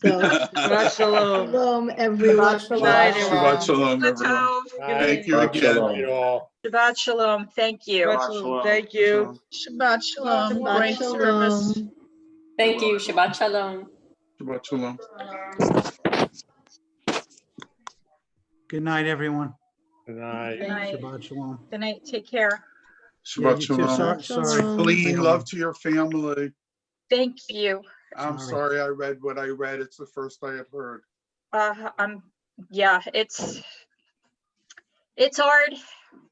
So Shabbat shalom. Shalom, everyone. Shabbat Shalom, everyone. Thank you Shabbat again. shalom. Shabbat Shalom. Thank you. Shabbat shalom. Thank you. Shabbat shalom. Shabbat Great service. Shalom. Thank you. Shabbat Shalom. Shabbat Shalom. Good night, everyone. Good night. Good night. Shabbat shalom. Good night. Take care. Shabbat you too. Shalom. Sorry. Clean love to your family. Thank you. I'm sorry I read what I read. It's the first I had heard. Yeah, it's hard.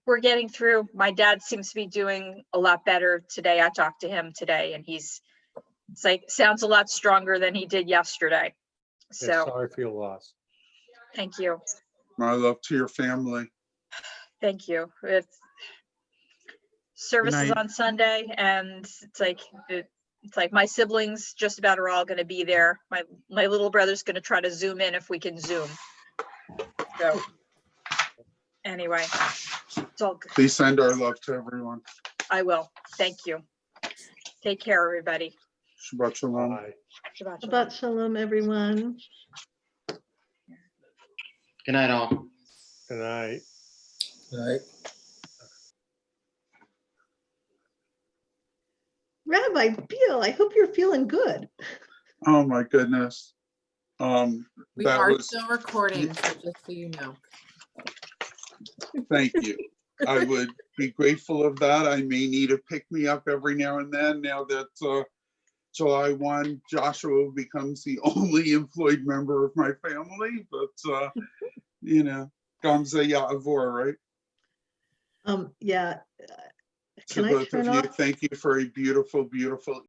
We're getting through. My dad seems to be doing a lot better today. I talked to him today, and sounds a lot stronger than he did yesterday. So Yeah, sorry for your loss. thank you. My love to your family. Thank you. It's services night. on Sunday, and It's like my siblings just about are all going to be there. My little brother's going to try to zoom in if we can zoom. So anyway, it's all good. Please send our love to everyone. I will. Thank you. Take care, everybody. Shabbat shalom. Bye. Shabbat shalom. Shabbat shalom, everyone. Good night, all. Good night. Right. Rabbi Beal, I hope you're feeling good. Oh my goodness. We That are was, still recording, so just so you know. thank you. I would be grateful of that. I may need a pick me up every now and then now that July 1, Joshua becomes the only employed member of my family, but you know, Gamze Ya'avor, right? Yeah. To Can I both turn of you, off? thank you for a beautiful, beautiful